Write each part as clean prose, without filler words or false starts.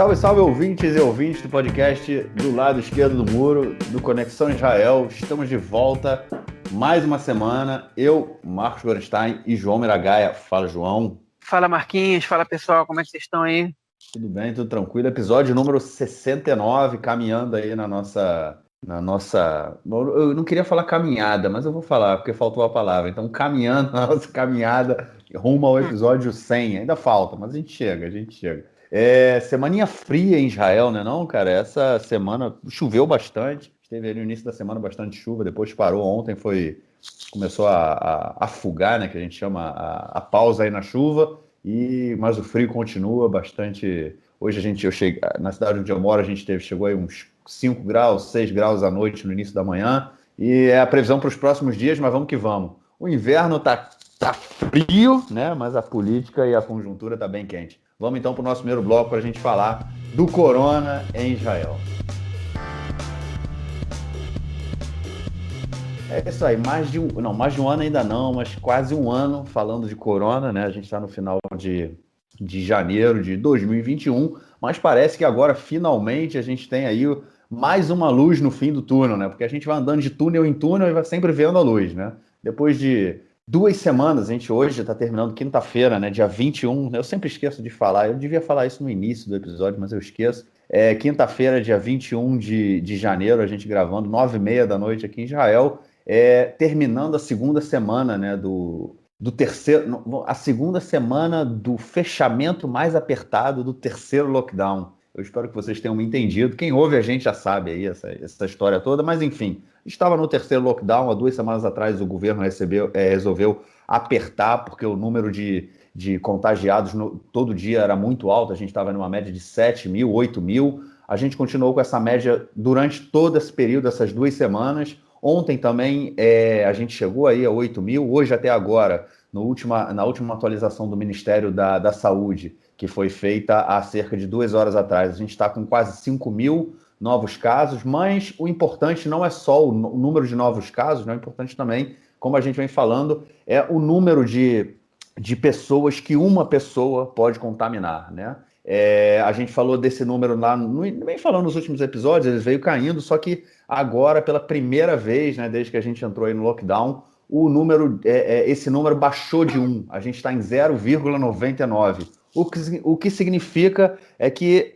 Salve, salve, ouvintes e ouvintes do podcast do lado esquerdo do muro, do Conexão Israel. Estamos de volta, mais uma semana. Eu, Marcos Gorenstein e João Miragaia. Fala, João. Fala, Marquinhos. Fala, pessoal. Como é que vocês estão aí? Tudo bem, tudo tranquilo. Episódio número 69, caminhando aí na nossa... Eu não queria falar caminhada, mas eu vou falar, porque faltou a palavra. Então, caminhando na nossa caminhada rumo ao episódio 100. Ainda falta, mas a gente chega. Semaninha fria em Israel, né não, cara? Essa semana choveu bastante. Teve ali no início da semana bastante chuva, depois parou ontem, começou a afogar, né? Que a gente chama a pausa aí na chuva. Mas o frio continua bastante. Hoje eu cheguei na cidade onde eu moro, chegou aí uns 5 graus, 6 graus à noite no início da manhã. E é a previsão para os próximos dias, mas vamos que vamos. O inverno tá frio, né? Mas a política e a conjuntura tá bem quente. Vamos então para o nosso primeiro bloco para a gente falar do corona em Israel. É isso aí, mais de um ano ainda não, mas quase um ano falando de corona, né? A gente está no final de janeiro de 2021, mas parece que agora finalmente a gente tem aí mais uma luz no fim do túnel, né? Porque a gente vai andando de túnel em túnel e vai sempre vendo a luz, né? Depois de 2 semanas, a gente hoje está terminando quinta-feira, né? Dia 21, eu sempre esqueço de falar, eu devia falar isso no início do episódio, mas eu esqueço. Quinta-feira, dia 21 de janeiro, a gente gravando, 9h30 da noite aqui em Israel, terminando a segunda semana, né, do terceiro, a segunda semana do fechamento mais apertado do terceiro lockdown. Eu espero que vocês tenham me entendido. Quem ouve a gente já sabe aí essa história toda, mas enfim, estava no terceiro lockdown. Há 2 semanas atrás o governo resolveu apertar, porque o número de contagiados todo dia era muito alto. A gente estava numa média de 7 mil, 8 mil. A gente continuou com essa média durante todo esse período, essas 2 semanas. Ontem também a gente chegou aí a 8 mil, hoje até agora, na última atualização do Ministério da Saúde, que foi feita há cerca de 2 horas atrás, a gente está com quase 5 mil novos casos, mas o importante não é só o número de novos casos, né? O importante também, como a gente vem falando, é o número de pessoas que uma pessoa pode contaminar, né? A gente falou desse número lá, vem falando nos últimos episódios, ele veio caindo, só que agora, pela primeira vez, né, desde que a gente entrou aí no lockdown, esse número baixou de 1, a gente está em 0,99, o que significa é que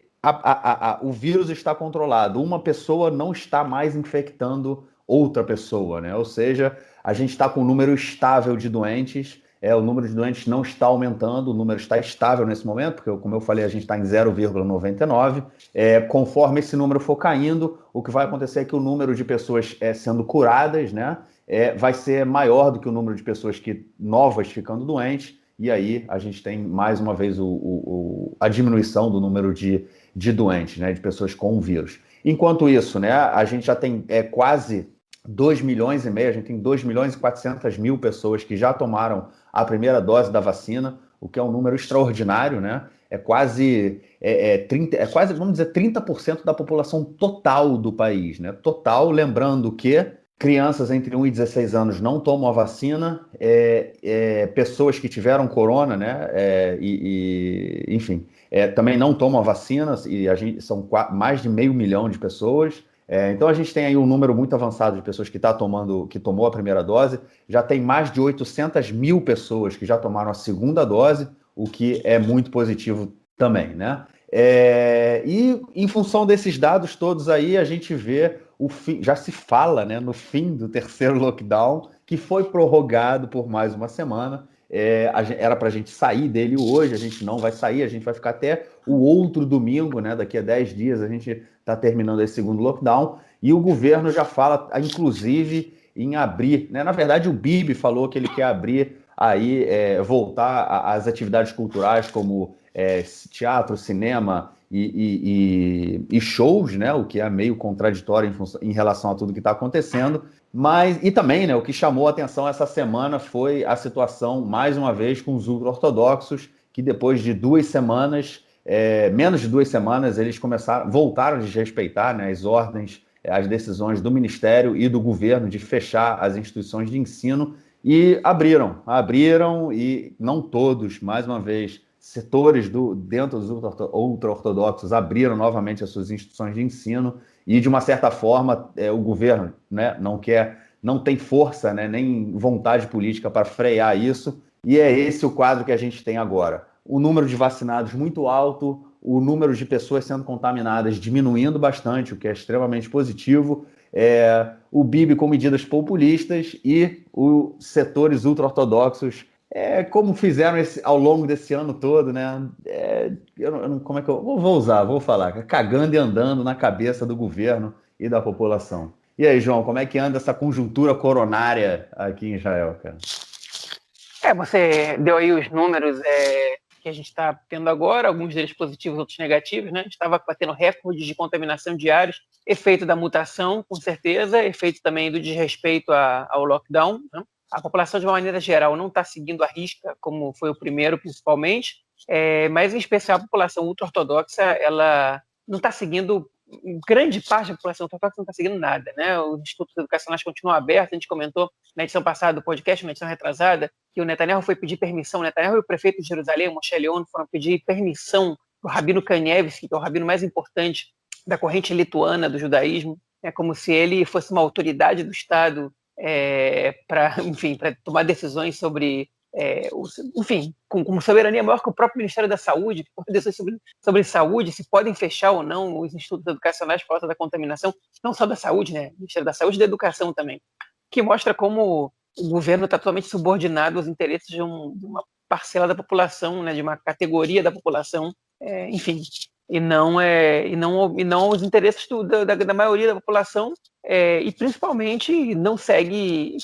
o vírus está controlado, uma pessoa não está mais infectando outra pessoa, né? Ou seja, a gente está com um número estável de doentes. O número de doentes não está aumentando, o número está estável nesse momento, porque, como eu falei, a gente está em 0,99. Conforme esse número for caindo, o que vai acontecer é que o número de pessoas sendo curadas, né, vai ser maior do que o número de pessoas novas ficando doentes, e aí a gente tem, mais uma vez, a diminuição do número de doentes, né, de pessoas com o vírus. Enquanto isso, né, a gente já tem quase 2,5 milhões, a gente tem 2.400.000 pessoas que já tomaram a primeira dose da vacina, o que é um número extraordinário, né? É quase, vamos dizer, 30% da população total do país, né? Total, lembrando que crianças entre 1 e 16 anos não tomam a vacina, pessoas que tiveram corona, né? Enfim, também não tomam a vacina, e são mais de 500 mil de pessoas. Então a gente tem aí um número muito avançado de pessoas que tomou a primeira dose, já tem mais de 800 mil pessoas que já tomaram a segunda dose, o que é muito positivo também, né? E em função desses dados todos aí, a gente vê já se fala, né, no fim do terceiro lockdown, que foi prorrogado por mais uma semana. Era para a gente sair dele hoje, a gente não vai sair, a gente vai ficar até o outro domingo, né? Daqui a 10 dias a gente está terminando esse segundo lockdown, e o governo já fala, inclusive, em abrir, né? Na verdade, o Bibi falou que ele quer abrir aí, voltar às atividades culturais como teatro, cinema e shows, né? O que é meio contraditório em relação a tudo que está acontecendo. E também, né, o que chamou a atenção essa semana foi a situação, mais uma vez, com os ultra-ortodoxos, que depois de 2 semanas, menos de 2 semanas, eles voltaram a desrespeitar, né, as ordens, as decisões do Ministério e do governo de fechar as instituições de ensino, e abriram, e não todos, mais uma vez, setores dentro dos ultra-ortodoxos abriram novamente as suas instituições de ensino e, de uma certa forma, o governo, né, não tem força, né, nem vontade política para frear isso, e é esse o quadro que a gente tem agora. O número de vacinados muito alto, o número de pessoas sendo contaminadas diminuindo bastante, o que é extremamente positivo, o Bibi com medidas populistas e os setores ultra-ortodoxos como fizeram ao longo desse ano todo, né? Como é que vou falar, cagando e andando na cabeça do governo e da população. E aí, João, como é que anda essa conjuntura coronária aqui em Israel, cara? Você deu aí os números que a gente está tendo agora, alguns deles positivos, outros negativos, né? A gente estava batendo recordes de contaminação diários, efeito da mutação, com certeza, efeito também do desrespeito ao lockdown, né? A população, de uma maneira geral, não está seguindo a risca, como foi o primeiro, principalmente, mas, em especial, a população ultra-ortodoxa, ela não está seguindo, grande parte da população ortodoxa não está seguindo nada, né? Os institutos educacionais continuam abertos, a gente comentou na edição passada do podcast, na edição retrasada, que o Netanyahu foi pedir permissão, o Netanyahu e o prefeito de Jerusalém, Moshe Leon, foram pedir permissão para o Rabino Kanievski, que é o rabino mais importante da corrente lituana do judaísmo, como se ele fosse uma autoridade do Estado para tomar decisões sobre, com soberania maior que o próprio Ministério da Saúde, decisões sobre saúde, se podem fechar ou não os institutos educacionais por causa da contaminação, não só da saúde, né? Ministério da Saúde e da Educação também, que mostra como o governo está totalmente subordinado aos interesses de uma parcela da população, né, de uma categoria da população, e não aos interesses da maioria da população, e principalmente não segue,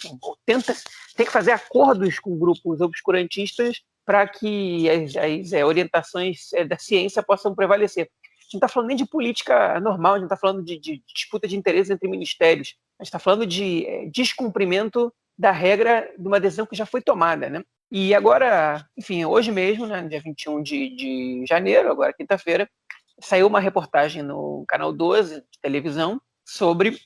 tem que fazer acordos com grupos obscurantistas para que as orientações da ciência possam prevalecer. A gente não está falando nem de política normal, a gente não está falando de disputa de interesses entre ministérios, a gente está falando de descumprimento da regra de uma decisão que já foi tomada, né? E agora, hoje mesmo, né, dia 21 de janeiro, agora quinta-feira, saiu uma reportagem no canal 12 de televisão sobre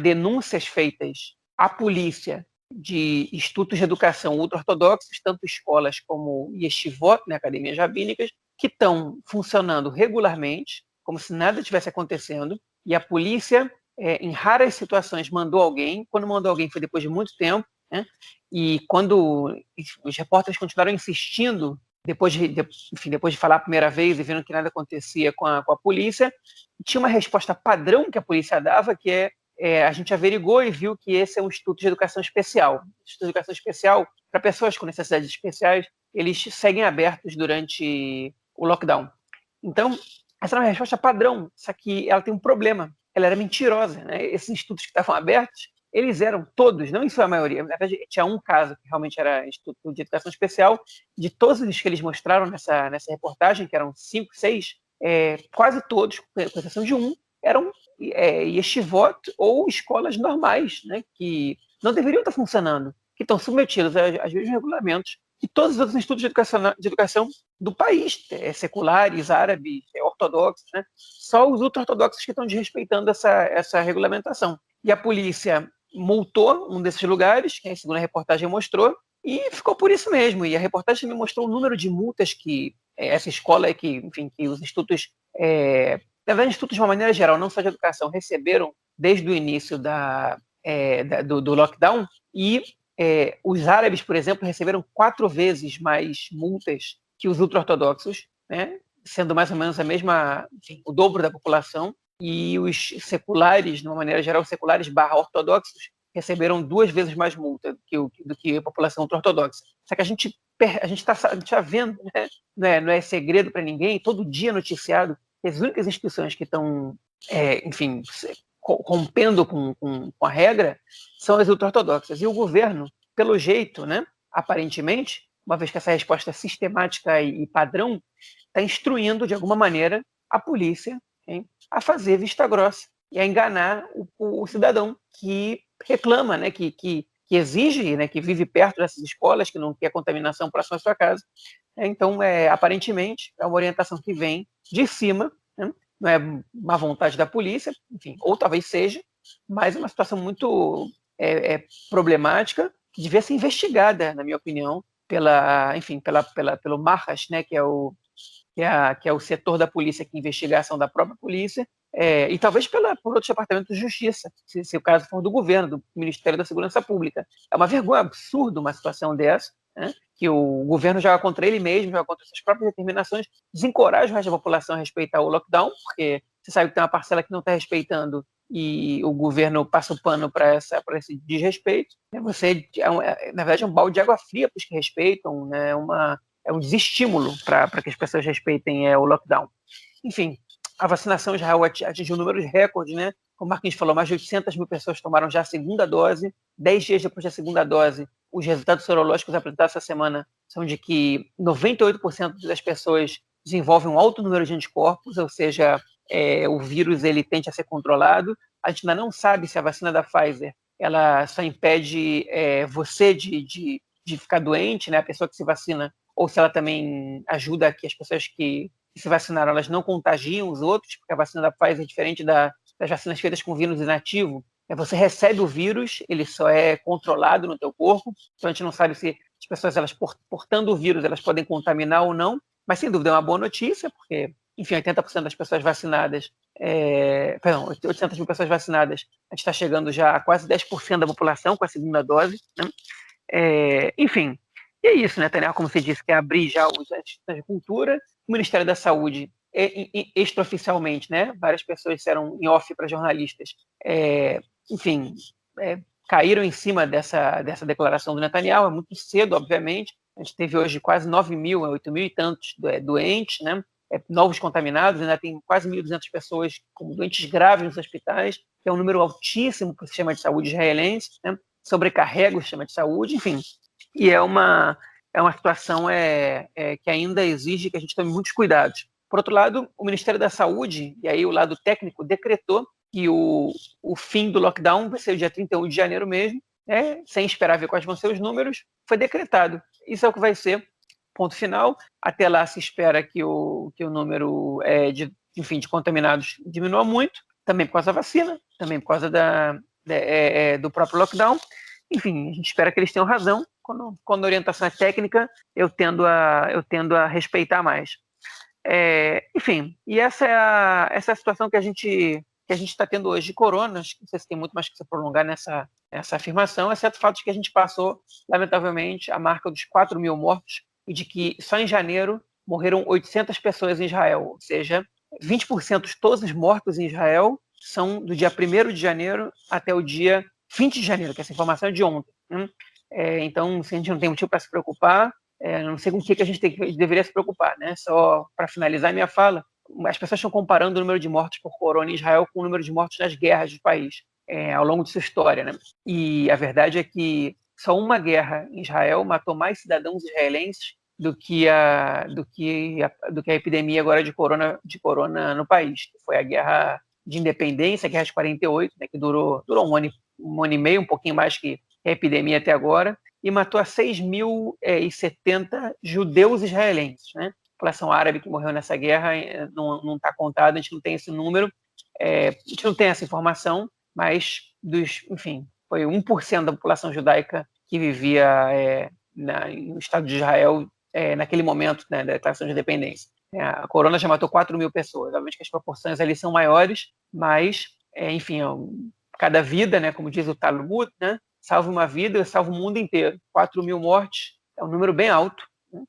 denúncias feitas à polícia de institutos de educação ultra-ortodoxos, tanto escolas como yeshivot, né, academias rabínicas, que estão funcionando regularmente, como se nada tivesse acontecendo, e a polícia, em raras situações, mandou alguém. Quando mandou alguém foi depois de muito tempo, né? E quando os repórteres continuaram insistindo, depois de falar a primeira vez e vendo que nada acontecia com a polícia, tinha uma resposta padrão que a polícia dava, que a gente averigou e viu que esse é um instituto de educação especial. Instituto de educação especial, para pessoas com necessidades especiais, eles seguem abertos durante o lockdown. Então, essa era uma resposta padrão, só que ela tem um problema. Ela era mentirosa, né? Esses institutos que estavam abertos, eles eram todos, não em sua maioria, na verdade tinha um caso que realmente era Instituto de Educação Especial, de todos os que eles mostraram nessa reportagem, que eram 5, 6, quase todos, com exceção de um, eram yeshivot ou escolas normais, né, que não deveriam estar funcionando, que estão submetidos aos mesmos regulamentos que todos os outros institutos de educação do país, seculares, árabes, ortodoxos, né? Só os ultra-ortodoxos que estão desrespeitando essa regulamentação. E a polícia multou um desses lugares, que a segunda reportagem mostrou, e ficou por isso mesmo. E a reportagem também mostrou o número de multas que essa escola, que os institutos, na verdade, institutos de uma maneira geral, não só de educação, receberam desde o início do lockdown, e os árabes, por exemplo, receberam 4 vezes mais multas que os ultra-ortodoxos, né, sendo mais ou menos o dobro da população, e os seculares, de uma maneira geral, seculares / ortodoxos, receberam 2 vezes mais multa do que a população ultra-ortodoxa. Só que a gente está vendo, né, não é segredo para ninguém, todo dia noticiado, que as únicas instituições que estão, rompendo com a regra são as ultra-ortodoxas. E o governo, pelo jeito, né, aparentemente, uma vez que essa resposta é sistemática e padrão, está instruindo, de alguma maneira, a polícia, a fazer vista grossa e a enganar o cidadão que reclama, né, que exige, né, que vive perto dessas escolas, que não quer contaminação próxima à sua casa. Então, aparentemente, é uma orientação que vem de cima, né? Não é uma vontade da polícia, ou talvez seja, mas é uma situação muito problemática, que devia ser investigada, na minha opinião, pelo Marras, né, que é o setor da polícia que investiga a ação da própria polícia, e talvez por outros departamentos de justiça, se o caso for do governo, do Ministério da Segurança Pública. É uma vergonha absurda uma situação dessa, né, que o governo joga contra ele mesmo, joga contra suas próprias determinações, desencoraja o resto da população a respeitar o lockdown, porque você sabe que tem uma parcela que não está respeitando e o governo passa o pano para esse desrespeito. Na verdade, é um balde de água fria para os que respeitam, né, é um desestímulo para que as pessoas respeitem o lockdown. Enfim, a vacinação em Israel atingiu números recordes, né? Como o Marquinhos falou, mais de 800 mil pessoas tomaram já a segunda dose. 10 dias depois da segunda dose, os resultados sorológicos apresentados essa semana são de que 98% das pessoas desenvolvem um alto número de anticorpos, ou seja, o vírus ele tende a ser controlado. A gente ainda não sabe se a vacina da Pfizer ela só impede você de ficar doente, né? A pessoa que se vacina, ou se ela também ajuda que as pessoas que se vacinaram elas não contagiam os outros, porque a vacina da Pfizer é diferente das vacinas feitas com vírus inativo. Você recebe o vírus, ele só é controlado no teu corpo, então a gente não sabe se as pessoas, elas portando o vírus, elas podem contaminar ou não, mas sem dúvida é uma boa notícia, porque, enfim, 80% das pessoas vacinadas, 800 mil pessoas vacinadas, a gente está chegando já a quase 10% da população com a segunda dose, né? Enfim, e é isso, né, Netanyahu, como você disse, quer abrir já os institutos de cultura, o Ministério da Saúde, extraoficialmente, né, várias pessoas disseram em off para jornalistas, enfim, caíram em cima dessa declaração do Netanyahu, é muito cedo, obviamente, a gente teve hoje quase 9 mil, 8 mil e tantos doentes, né, novos contaminados, ainda tem quase 1.200 pessoas como doentes graves nos hospitais, que é um número altíssimo para o sistema de saúde israelense, né, sobrecarrega o sistema de saúde, enfim, e é uma situação que ainda exige que a gente tome muitos cuidados. Por outro lado, o Ministério da Saúde, e aí o lado técnico, decretou que o fim do lockdown vai ser o dia 31 de janeiro mesmo, né, sem esperar ver quais vão ser os números, foi decretado. Isso é o que vai ser, ponto final. Até lá se espera que o número de contaminados diminua muito, também por causa da vacina, também por causa do próprio lockdown. Enfim, a gente espera que eles tenham razão. Quando a orientação é técnica, eu tendo a respeitar mais. Enfim, e essa é a situação que a gente está tendo hoje de corona. Acho que não sei se tem muito mais que se prolongar nessa afirmação, exceto o fato de que a gente passou, lamentavelmente, a marca dos 4 mil mortos e de que só em janeiro morreram 800 pessoas em Israel, ou seja, 20% de todos os mortos em Israel são do dia 1º de janeiro até o dia 20 de janeiro, que essa informação é de ontem, né? Então, se a gente não tem motivo para se preocupar, não sei com o que a gente deveria se preocupar, né? Só para finalizar minha fala, as pessoas estão comparando o número de mortos por corona em Israel com o número de mortos nas guerras do país, ao longo de sua história, né? E a verdade é que só uma guerra em Israel matou mais cidadãos israelenses do que a epidemia agora de corona no país, que foi a guerra de independência, a guerra de 48, né, que durou um ano e meio, um pouquinho mais que a epidemia até agora, e matou a 6.070 judeus israelenses, né? A população árabe que morreu nessa guerra não está contada, a gente não tem esse número, a gente não tem essa informação, mas enfim, foi 1% da população judaica que vivia no Estado de Israel naquele momento, né, da declaração de independência. A corona já matou 4 mil pessoas. Obviamente que as proporções ali são maiores, mas, enfim, cada vida, né, como diz o Talmud, né, salva uma vida, salva o mundo inteiro. 4 mil mortes é um número bem alto. Né?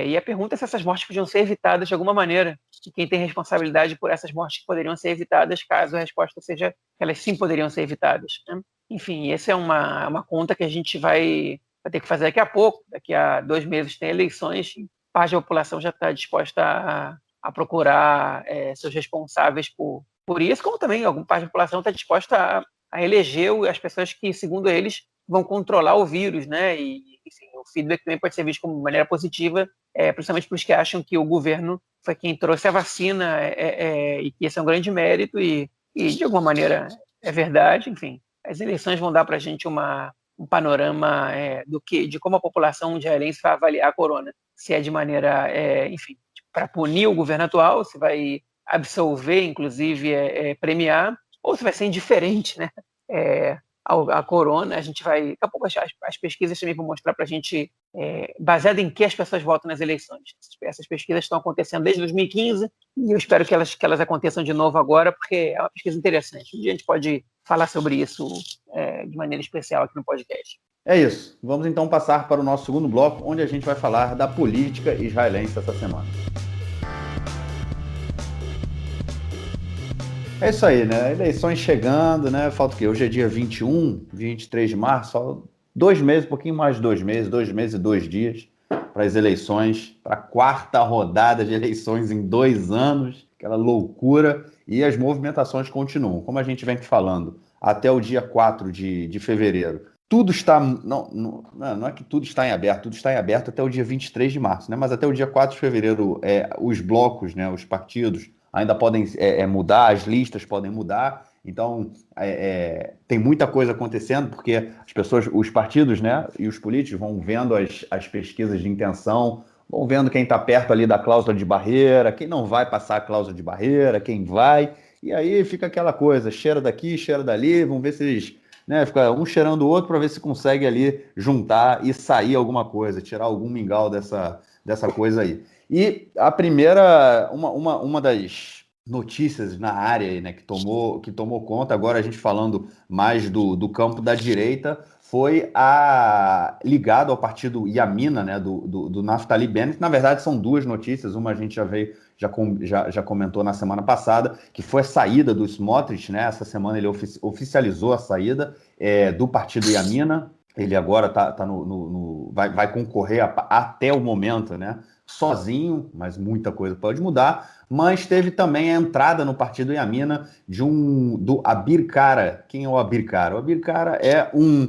E a pergunta é se essas mortes podiam ser evitadas de alguma maneira. E quem tem responsabilidade por essas mortes que poderiam ser evitadas, caso a resposta seja que elas sim poderiam ser evitadas. Né? Enfim, essa é uma conta que a gente vai ter que fazer daqui a pouco. Daqui a 2 meses tem eleições, parte da população já está disposta a procurar seus responsáveis por isso, como também alguma parte da população está disposta a eleger as pessoas que, segundo eles, vão controlar o vírus, né? E enfim, o feedback também pode ser visto como maneira positiva, principalmente para os que acham que o governo foi quem trouxe a vacina e que esse é um grande mérito e de alguma maneira é verdade. Enfim, as eleições vão dar para a gente um panorama de como a população israelense vai avaliar a corona. Se é de maneira, enfim, para punir o governo atual, se vai absolver, inclusive premiar, ou se vai ser indiferente, né, a corona. A gente vai... Daqui a pouco as pesquisas também vão mostrar para a gente baseado em que as pessoas votam nas eleições. Essas pesquisas estão acontecendo desde 2015 e eu espero que elas aconteçam de novo agora, porque é uma pesquisa interessante. Um dia a gente pode falar sobre isso de maneira especial aqui no podcast. É isso. Vamos então passar para o nosso segundo bloco, onde a gente vai falar da política israelense essa semana. É isso aí, né? Eleições chegando, né? Falta o quê? Hoje é dia 21, 23 de março, só 2 meses, um pouquinho mais de 2 meses, 2 meses e 2 dias para as eleições, para a quarta rodada de eleições em 2 anos, aquela loucura, e as movimentações continuam. Como a gente vem falando, até o dia 4 de fevereiro. Tudo está... Não é que tudo está em aberto, tudo está em aberto até o dia 23 de março, né? Mas até o dia 4 de fevereiro, os blocos, né, os partidos, ainda podem mudar, as listas podem mudar, então tem muita coisa acontecendo, porque as pessoas, os partidos, né, e os políticos vão vendo as pesquisas de intenção, vão vendo quem está perto ali da cláusula de barreira, quem não vai passar a cláusula de barreira, quem vai, e aí fica aquela coisa, cheira daqui, cheira dali, vão ver se eles, né, fica um cheirando o outro para ver se consegue ali juntar e sair alguma coisa, tirar algum mingau dessa coisa aí. E a primeira, uma das notícias na área, né, que tomou conta, agora a gente falando mais do campo da direita, foi ligado ao partido Yamina, né, do Naftali Bennett. Na verdade, são 2 notícias, uma a gente já comentou na semana passada, que foi a saída do Smotrich, né? Essa semana ele oficializou a saída do partido Yamina. Ele agora vai concorrer até o momento, né, sozinho, mas muita coisa pode mudar. Mas teve também a entrada no partido Yamina do Abir Kara. Quem é o Abir Kara? O Abir Kara é um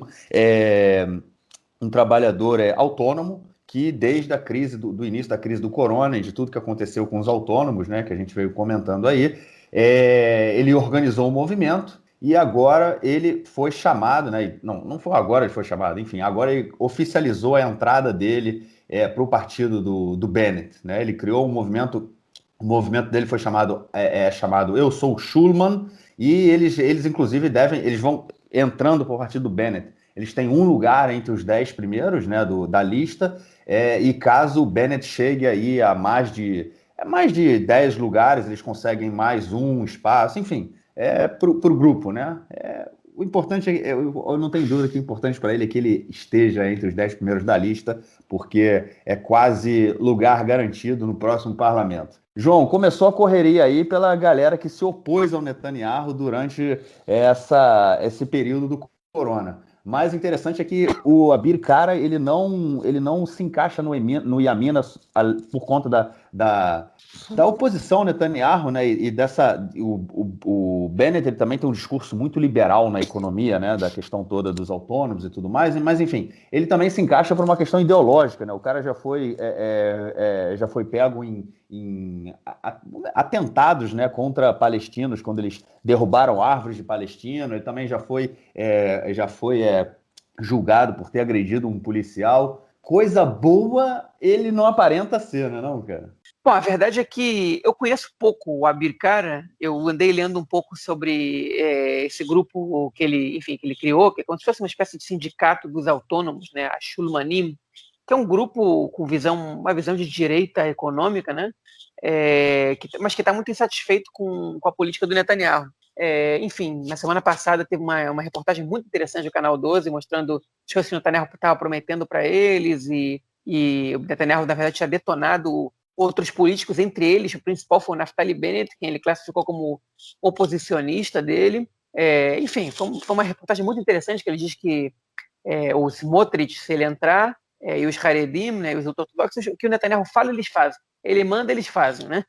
trabalhador autônomo que desde a crise do início da crise do corona e de tudo que aconteceu com os autônomos, né, que a gente veio comentando aí, ele organizou um movimento e agora ele foi chamado, né? Não foi agora ele foi chamado, enfim, agora ele oficializou a entrada dele para o partido do Bennett, né? Ele criou um movimento, o movimento dele foi chamado Eu Sou Schulman, e eles inclusive eles vão entrando para o partido do Bennett. Eles têm um lugar entre os 10 primeiros, né, da lista, e caso o Bennett chegue aí a mais de 10 lugares, eles conseguem mais um espaço, enfim, para o grupo, né? O importante, eu não tenho dúvida que o importante para ele é que ele esteja entre os 10 primeiros da lista, porque é quase lugar garantido no próximo parlamento. João, começou a correria aí pela galera que se opôs ao Netanyahu durante esse período do corona. Mais interessante é que o Abir Kara ele não se encaixa no Yamina por conta da oposição ao Netanyahu, né? O Bennett ele também tem um discurso muito liberal na economia, né? Da questão toda dos autônomos e tudo mais, mas enfim, ele também se encaixa por uma questão ideológica, né? O cara já foi pego em atentados, né, contra palestinos, quando eles derrubaram árvores de palestino. Ele também já foi julgado por ter agredido um policial. Coisa boa ele não aparenta ser, né, não, cara? Bom, a verdade é que eu conheço pouco o Abir Kara. Eu andei lendo um pouco sobre esse grupo que ele criou, que é como se fosse uma espécie de sindicato dos autônomos, né, a Shulmanim, que é um grupo com uma visão de direita econômica, né, mas que está muito insatisfeito com a política do Netanyahu. Enfim, na semana passada teve uma reportagem muito interessante do Canal 12 mostrando as coisas que o Netanyahu estava prometendo para eles, e o Netanyahu, na verdade, tinha detonado outros políticos, entre eles o principal foi o Naftali Bennett, quem ele classificou como oposicionista dele. Enfim, foi uma reportagem muito interessante, que ele diz que o Smotrich, se ele entrar, e os Haredim, né, os ortodoxos, o que o Netanyahu fala, eles fazem. Ele manda, eles fazem, né?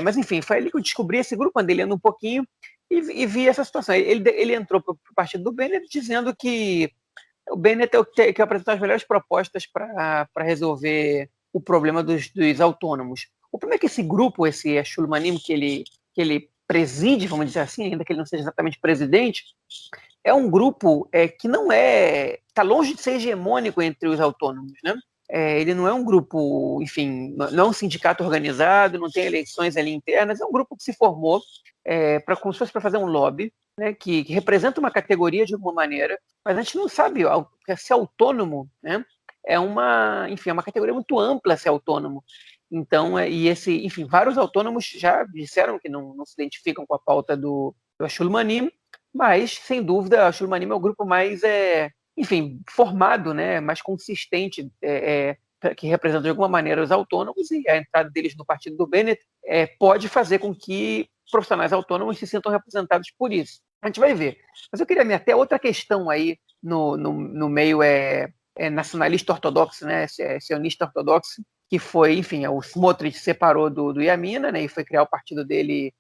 Mas enfim, foi ali que eu descobri esse grupo, andei lendo um pouquinho e vi essa situação. Ele entrou para o partido do Bennett dizendo que o Bennett é o que apresentou as melhores propostas para resolver o problema dos autônomos. O problema é que esse grupo, esse Shulmanim, que ele preside, vamos dizer assim, ainda que ele não seja exatamente presidente, é um grupo que não está longe de ser hegemônico entre os autônomos, né? Ele não é um grupo, enfim, não é um sindicato organizado, não tem eleições ali internas, é um grupo que se formou como se fosse para fazer um lobby, né, que representa uma categoria de alguma maneira, mas a gente não sabe ser autônomo, né? Enfim, é uma categoria muito ampla ser autônomo. Então, enfim, vários autônomos já disseram que não se identificam com a pauta do Ashul Manim, mas, sem dúvida, o Ashul Manim é o grupo mais, enfim, formado, né, mais consistente, que representa de alguma maneira os autônomos, e a entrada deles no partido do Bennett pode fazer com que profissionais autônomos se sintam representados por isso. A gente vai ver. Mas eu queria me até outra questão aí no meio nacionalista ortodoxo, né, sionista ortodoxo, que foi, enfim, o Smotrich separou do Yamina, né, e foi criar o partido dele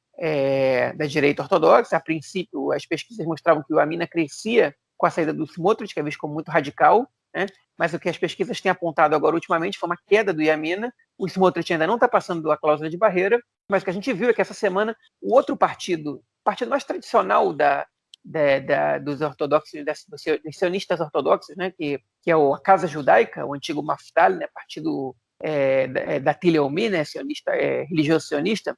da direita ortodoxa. A princípio, as pesquisas mostravam que o Yamina crescia com a saída do Smotrich, que é visto como muito radical, né, mas o que as pesquisas têm apontado agora ultimamente foi uma queda do Yamina. O Smotrich ainda não está passando a cláusula de barreira, mas o que a gente viu é que essa semana o outro partido, o partido mais tradicional dos ortodoxos, dos sionistas ortodoxos, né, que é a Casa Judaica, o antigo Mafdal, né, partido da Tileomi, né, sionista, religioso sionista,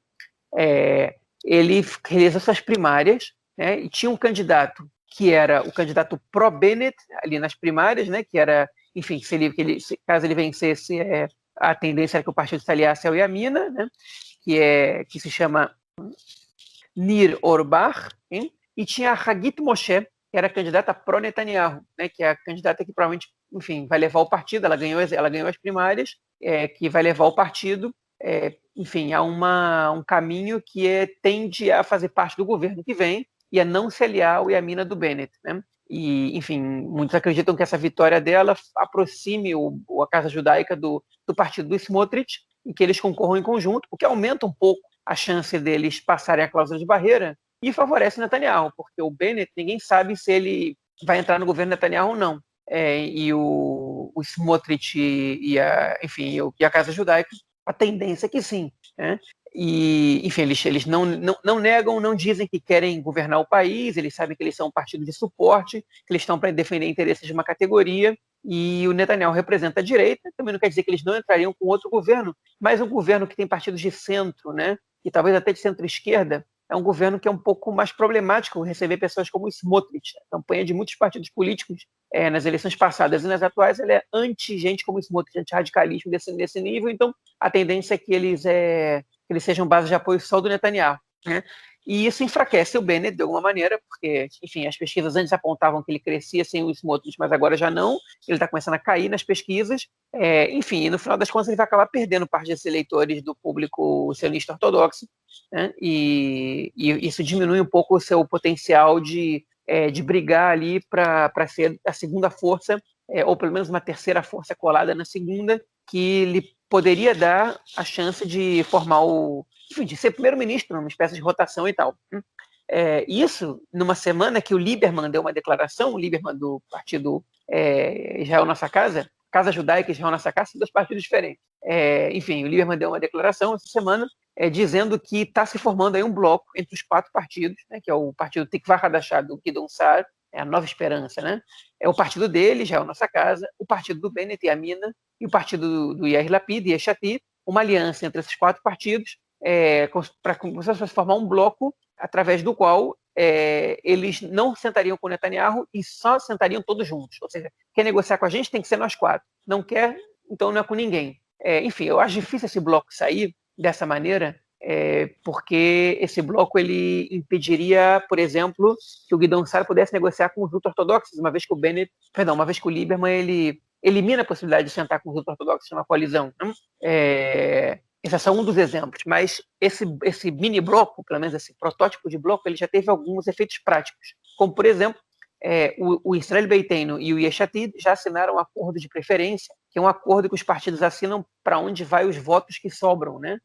ele realizou suas primárias, né, e tinha um candidato que era o candidato pró-Bennett ali nas primárias, né, que era, enfim, caso ele vencesse, a tendência era que o partido se aliasse ao Yamina, né, que se chama Nir Orbach, hein? E tinha a Hagit Moshe, que era a candidata pró-Netanyahu, né, que é a candidata que provavelmente, enfim, vai levar o partido, ela ganhou as primárias, que vai levar o partido, enfim, a um caminho que tende a fazer parte do governo que vem e a não se aliar ao Yamina do Bennett, né? E, enfim, muitos acreditam que essa vitória dela aproxime a Casa Judaica do partido do Smotrich e que eles concorram em conjunto, o que aumenta um pouco a chance deles passarem a cláusula de barreira e favorece Netanyahu, porque o Bennett, ninguém sabe se ele vai entrar no governo Netanyahu ou não. E o Smotrich e a Casa Judaica, a tendência é que sim, né? E, enfim, eles não negam, não dizem que querem governar o país, eles sabem que eles são um partido de suporte, que eles estão para defender interesses de uma categoria, e o Netanyahu representa a direita, também não quer dizer que eles não entrariam com outro governo, mas um governo que tem partidos de centro, né, e talvez até de centro-esquerda, é um governo que é um pouco mais problemático receber pessoas como o Smotrich. A campanha de muitos partidos políticos nas eleições passadas e nas atuais, ela é anti-gente como o Smotrich, anti-radicalismo desse nível, então a tendência é que eles sejam base de apoio só do Netanyahu, né? E isso enfraquece o Bennett de alguma maneira, porque, enfim, as pesquisas antes apontavam que ele crescia sem o Smotrich, mas agora já não, ele está começando a cair nas pesquisas, enfim, e no final das contas ele vai acabar perdendo parte desses eleitores do público sionista ortodoxo, né? E isso diminui um pouco o seu potencial de brigar ali para ser a segunda força, ou pelo menos uma terceira força colada na segunda, que lhe poderia dar a chance de formar de ser primeiro-ministro, numa espécie de rotação e tal. Isso numa semana que o Lieberman deu uma declaração, o Lieberman do partido Israel Nossa Casa Judaica e Israel Nossa Casa, são dois partidos diferentes. Enfim, o Lieberman deu uma declaração essa semana dizendo que está se formando aí um bloco entre os 4 partidos, né, que é o partido Tikva Hadashah do Gideon Sa'ar, a Nova Esperança, né? É o partido dele, Israel Nossa Casa, o partido do Bennett e Yamina, e o partido do Yair Lapid e Yesh Atid, uma aliança entre esses 4 partidos, para formar um bloco através do qual eles não sentariam com Netanyahu e só sentariam todos juntos. Ou seja, quer negociar com a gente tem que ser nós 4. Não quer, então não é com ninguém. Enfim, eu acho difícil esse bloco sair dessa maneira, porque esse bloco ele impediria, por exemplo, que o Gideon Sa'ar pudesse negociar com os ultra-ortodoxos, uma vez que o Lieberman ele elimina a possibilidade de sentar com os ultra-ortodoxos numa coalizão. Né? Esse é só um dos exemplos, mas esse mini bloco, pelo menos esse protótipo de bloco, ele já teve alguns efeitos práticos, como, por exemplo, o Israel Beiteinu e o Yesh Atid já assinaram um acordo de preferência, que é um acordo que os partidos assinam para onde vai os votos que sobram, né?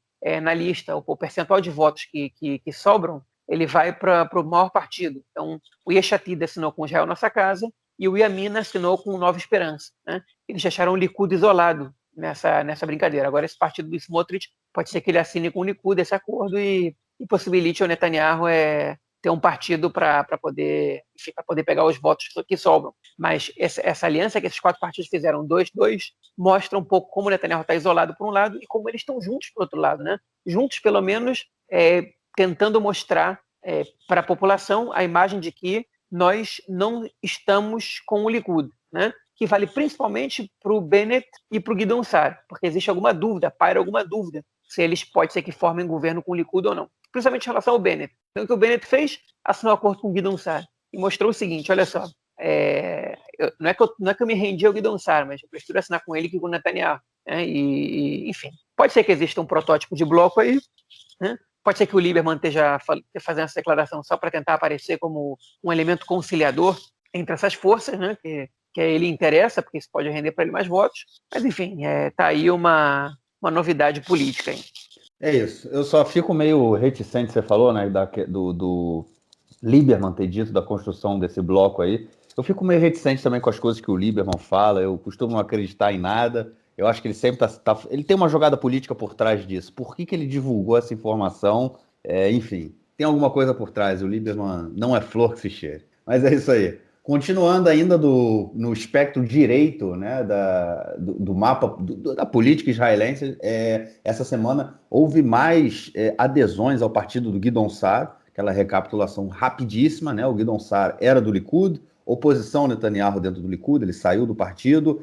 Na lista, o percentual de votos que sobram, ele vai para o maior partido. Então, o Yesh Atid assinou com o Israel Nossa Casa e o Yamina assinou com o Nova Esperança. Né? Eles deixaram o Likud isolado nessa brincadeira. Agora, esse partido do Smotrich, pode ser que ele assine com o Likud esse acordo e possibilite ao Netanyahu ter um partido para poder pegar os votos que sobram. Mas essa aliança que esses 4 partidos fizeram, 2-2, mostra um pouco como o Netanyahu está isolado por um lado e como eles estão juntos por outro lado, né? Juntos, pelo menos, tentando mostrar para a população a imagem de que nós não estamos com o Likud, né? Que vale principalmente para o Bennett e para o Guidon Saar, porque existe alguma dúvida, paira alguma dúvida, se eles pode ser que formem governo com o Likud ou não, principalmente em relação ao Bennett. Então, o que o Bennett fez? Assinou um acordo com o Guidon Saar e mostrou o seguinte, olha só, não é que eu me rendi ao Guidon Saar, mas eu prefiro assinar com ele que com o Netanyahu. Enfim, pode ser que exista um protótipo de bloco aí, né? Pode ser que o Lieberman esteja fazendo essa declaração só para tentar aparecer como um elemento conciliador entre essas forças, né? Que a ele interessa, porque isso pode render para ele mais votos. Mas, enfim, tá aí uma novidade política. Hein? É isso. Eu só fico meio reticente, você falou, né, do Lieberman ter dito da construção desse bloco aí. Eu fico meio reticente também com as coisas que o Lieberman fala. Eu costumo não acreditar em nada. Eu acho que ele sempre ele tem uma jogada política por trás disso. Por que ele divulgou essa informação? Enfim, tem alguma coisa por trás. O Lieberman não é flor que se cheire. Mas é isso aí. Continuando ainda no espectro direito, né, do mapa da política israelense, essa semana houve mais adesões ao partido do Guidon Saar, aquela recapitulação rapidíssima, né? O Guidon Saar era do Likud, oposição ao Netanyahu dentro do Likud, ele saiu do partido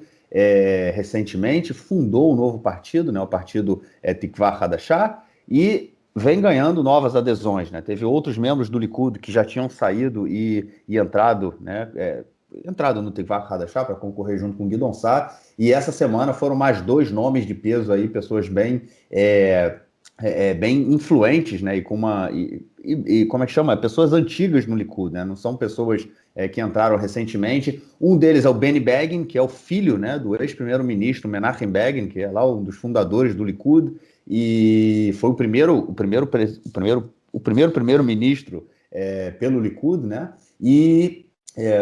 recentemente, fundou um novo partido, né, o partido Tikva Hadashah, e vem ganhando novas adesões, né? Teve outros membros do Likud que já tinham saído e entrado, né? Entrado no Tikva Hadashah para concorrer junto com o Guidon Saar, e essa semana foram mais 2 nomes de peso aí, pessoas bem influentes, né? E com como é que chama? Pessoas antigas no Likud, né? Não são pessoas que entraram recentemente. Um deles é o Benny Begin, que é o filho, né, do ex-primeiro-ministro Menachem Begin, que é lá um dos fundadores do Likud, e foi o primeiro primeiro-ministro pelo Likud, né? E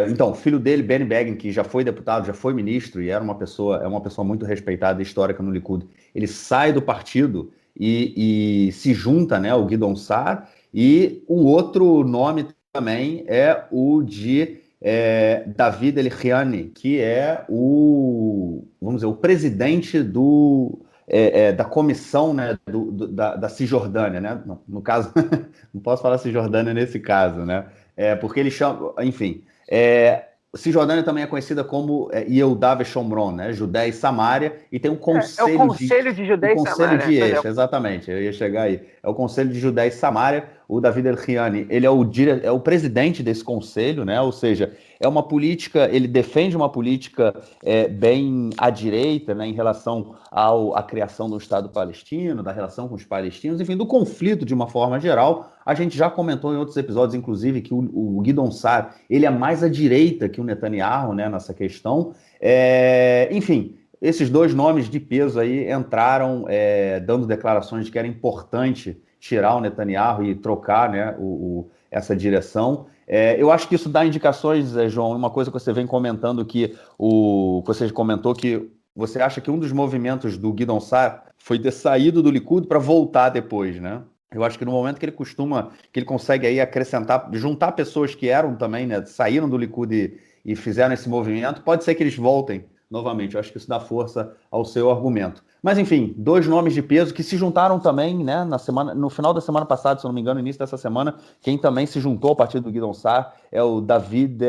então, o filho dele, Benny Begin, que já foi deputado, já foi ministro e é uma pessoa muito respeitada e histórica no Likud, ele sai do partido e se junta, né, ao Guidon Saar. E o outro nome também é o de David Elichiani, que é vamos dizer, o presidente da comissão, né, da Cisjordânia, né? No caso, não posso falar Cisjordânia nesse caso, né? Porque ele chama, enfim, Cisjordânia também é conhecida como Yehudá ve Shomron, né? Judéia e Samária, e tem um conselho é o Conselho de Judéia e Samária. Exatamente, eu ia chegar aí. É o Conselho de Judéia e Samária. O David Elichiani, ele é o presidente desse conselho, né? Ou seja, é uma política, ele defende uma política bem à direita, né, em relação à criação do Estado palestino, da relação com os palestinos, enfim, do conflito de uma forma geral. A gente já comentou em outros episódios, inclusive, que o Guidon Saar, ele é mais à direita que o Netanyahu, né, nessa questão. Enfim, esses 2 nomes de peso aí entraram dando declarações de que era importante tirar o Netanyahu e trocar, né, essa direção. Eu acho que isso dá indicações, João, uma coisa que você vem comentando, que você comentou que você acha que um dos movimentos do Guidon Saar foi ter saído do Likud para voltar depois, né? Eu acho que no momento que ele consegue aí acrescentar, juntar pessoas que eram também, né, saíram do Likud e fizeram esse movimento, pode ser que eles voltem novamente. Eu acho que isso dá força ao seu argumento. Mas, enfim, 2 nomes de peso que se juntaram também, né, no final da semana passada, se eu não me engano, no início dessa semana, quem também se juntou ao partido do Guidon Saar é o David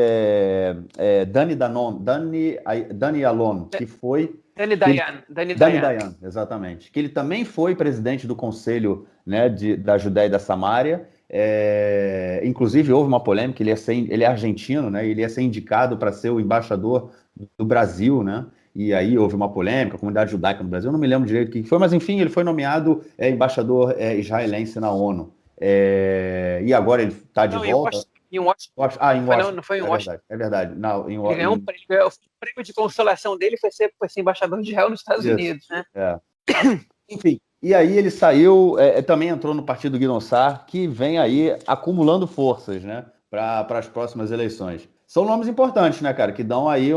Dani Alon, que foi... Dani Dayan, exatamente. Que ele também foi presidente do Conselho, né, da Judéia e da Samária. Inclusive, houve uma polêmica, ele é argentino, né, ele ia ser indicado para ser o embaixador do Brasil, né? E aí houve uma polêmica, a comunidade judaica no Brasil, eu não me lembro direito o que foi, mas enfim, ele foi nomeado embaixador israelense na ONU. E agora ele está de volta. Em Washington. Em Washington. Não foi em Washington. É verdade. Não, ele ganhou o prêmio de consolação dele foi ser embaixador de Israel nos Estados Unidos, né? Enfim, e aí ele saiu, também entrou no partido do Guidon Saar, que vem aí acumulando forças, né, para as próximas eleições. São nomes importantes, né, cara, que dão aí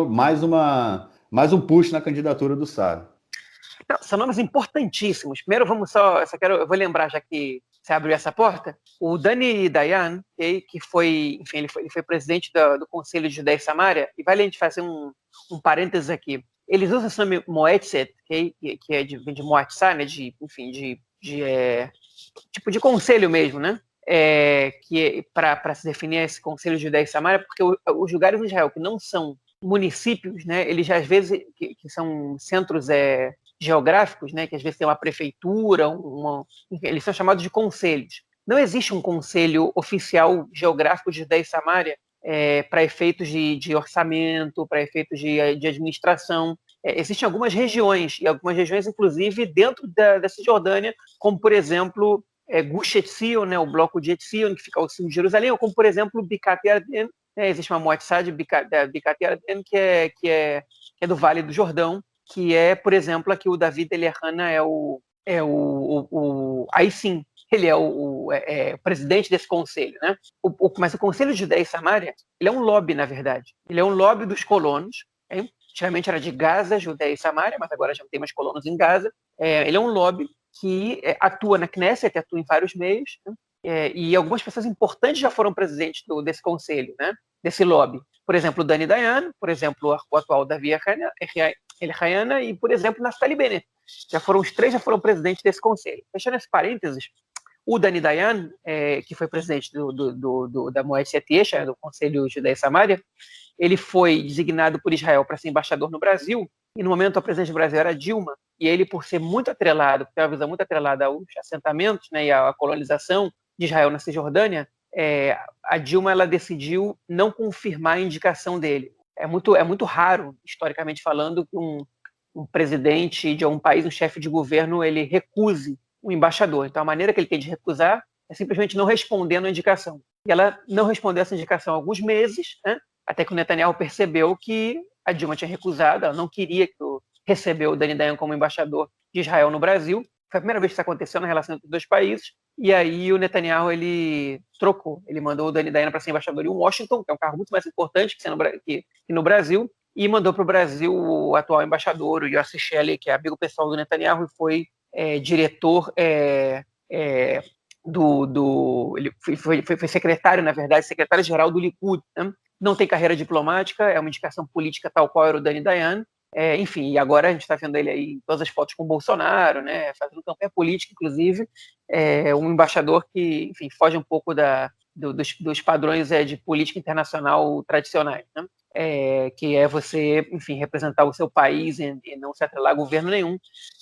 mais um push na candidatura do Saar. Não, são nomes importantíssimos. Primeiro, eu vou lembrar, já que você abriu essa porta, o Dani Dayan, que foi, enfim, ele foi presidente do Conselho de Judéia e Samária, e vale a gente fazer um parênteses aqui. Eles usam esse nome Moetzet, que vem de Moatzá, né, tipo de conselho mesmo, né? para se definir esse Conselho de Judéia e Samária, porque os lugares em Israel que não são municípios, né, eles às vezes que são centros geográficos, né, que às vezes tem uma prefeitura, eles são chamados de conselhos. Não existe um conselho oficial geográfico de Judéia e Samária para efeitos de orçamento, para efeitos de administração. Existem algumas regiões, e algumas regiões, inclusive, dentro da Cisjordânia, como, por exemplo, Gush Etzion, né, o bloco de Etzion, que fica ao sul de Jerusalém, ou como, por exemplo, Bicat Yarden, né, existe uma moatzá de Bicat Yarden, que é do Vale do Jordão, que é, por exemplo, aqui o David Eliahana aí sim, ele é o presidente desse conselho, né? Mas o Conselho de Judéia e Samária, ele é um lobby, na verdade. Ele é um lobby dos colonos. Antigamente era de Gaza, Judéia e Samária, mas agora já não tem mais colonos em Gaza. Ele é um lobby que atua na Knesset, atua em vários meios, né? E algumas pessoas importantes já foram presidentes desse conselho, né? Desse lobby. Por exemplo, o Dani Dayan, por exemplo, o atual Davi Eliahana e, por exemplo, Naftali Bennett. Os três já foram presidentes desse conselho. Fechando esse parênteses, o Dani Dayan, que foi presidente da Moed Yesha, do Conselho Judéia e Samária, ele foi designado por Israel para ser embaixador no Brasil, e no momento a presidente do Brasil era Dilma, e ele, por ser muito atrelado, por ter uma visão muito atrelada aos assentamentos, né, e à colonização de Israel na Cisjordânia, a Dilma ela decidiu não confirmar a indicação dele. É muito raro, historicamente falando, que um presidente de um país, um chefe de governo, ele recuse um embaixador. Então, a maneira que ele tem de recusar é simplesmente não respondendo a indicação. E ela não respondeu essa indicação há alguns meses, né? Até que o Netanyahu percebeu que a Dilma tinha recusado, ela não queria receber o Dani Dayan como embaixador de Israel no Brasil. Foi a primeira vez que isso aconteceu na relação entre os dois países. E aí o Netanyahu, ele trocou. Ele mandou o Dani Dayan para ser embaixador em Washington, que é um cargo muito mais importante que no Brasil, e mandou para o Brasil o atual embaixador, o Yossi Shelley, que é amigo pessoal do Netanyahu, e foi diretor ele foi secretário, na verdade, secretário-geral do Likud, né? Não tem carreira diplomática, é uma indicação política tal qual era o Dani Dayan. Enfim, e agora a gente está vendo ele aí em todas as fotos com o Bolsonaro, né, fazendo campanha política, inclusive, um embaixador que, enfim, foge um pouco dos padrões de política internacional tradicionais, né? Que é você, enfim, representar o seu país e não se atrelar a governo nenhum,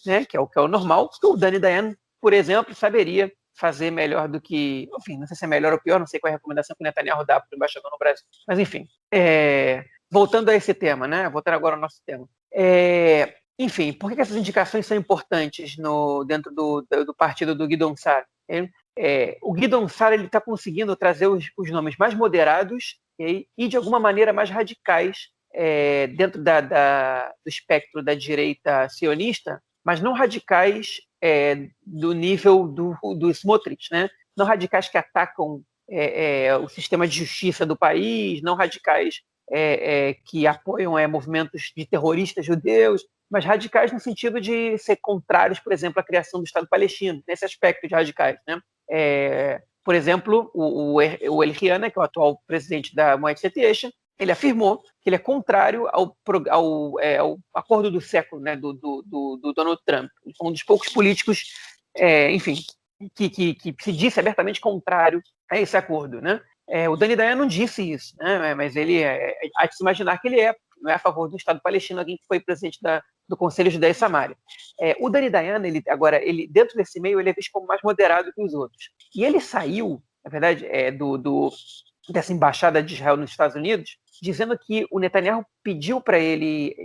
né, que é o normal, porque o Dani Dayan, por exemplo, saberia fazer melhor do que, enfim, não sei se é melhor ou pior, não sei qual é a recomendação que o Netanyahu dá para o embaixador no Brasil, mas enfim, voltando a esse tema, né, voltando agora ao nosso tema, enfim, por que essas indicações são importantes dentro do partido do Gideon Sa'ar? O Gideon Sa'ar está conseguindo trazer os nomes mais moderados e de alguma maneira mais radicais dentro do espectro da direita sionista, mas não radicais do nível do Smotrich, né? Não radicais que atacam o sistema de justiça do país, não radicais que apoiam movimentos de terroristas judeus, mas radicais no sentido de ser contrários, por exemplo, à criação do Estado palestino, nesse aspecto de radicais, né? Por exemplo, o Eliahana, que é o atual presidente da Moed Yesha, ele afirmou que ele é contrário ao acordo do século, né, do Donald Trump. Ele foi um dos poucos políticos, enfim, que se disse abertamente contrário a esse acordo, né? O Dani Dayan não disse isso, né? Mas ele há de se imaginar que ele não é a favor do Estado palestino, alguém que foi presidente do Conselho de Judéia e Samária. O Dani Dayan, ele dentro desse meio, ele é visto como mais moderado que os outros. E ele saiu, na verdade, dessa embaixada de Israel nos Estados Unidos, dizendo que o Netanyahu pediu para ele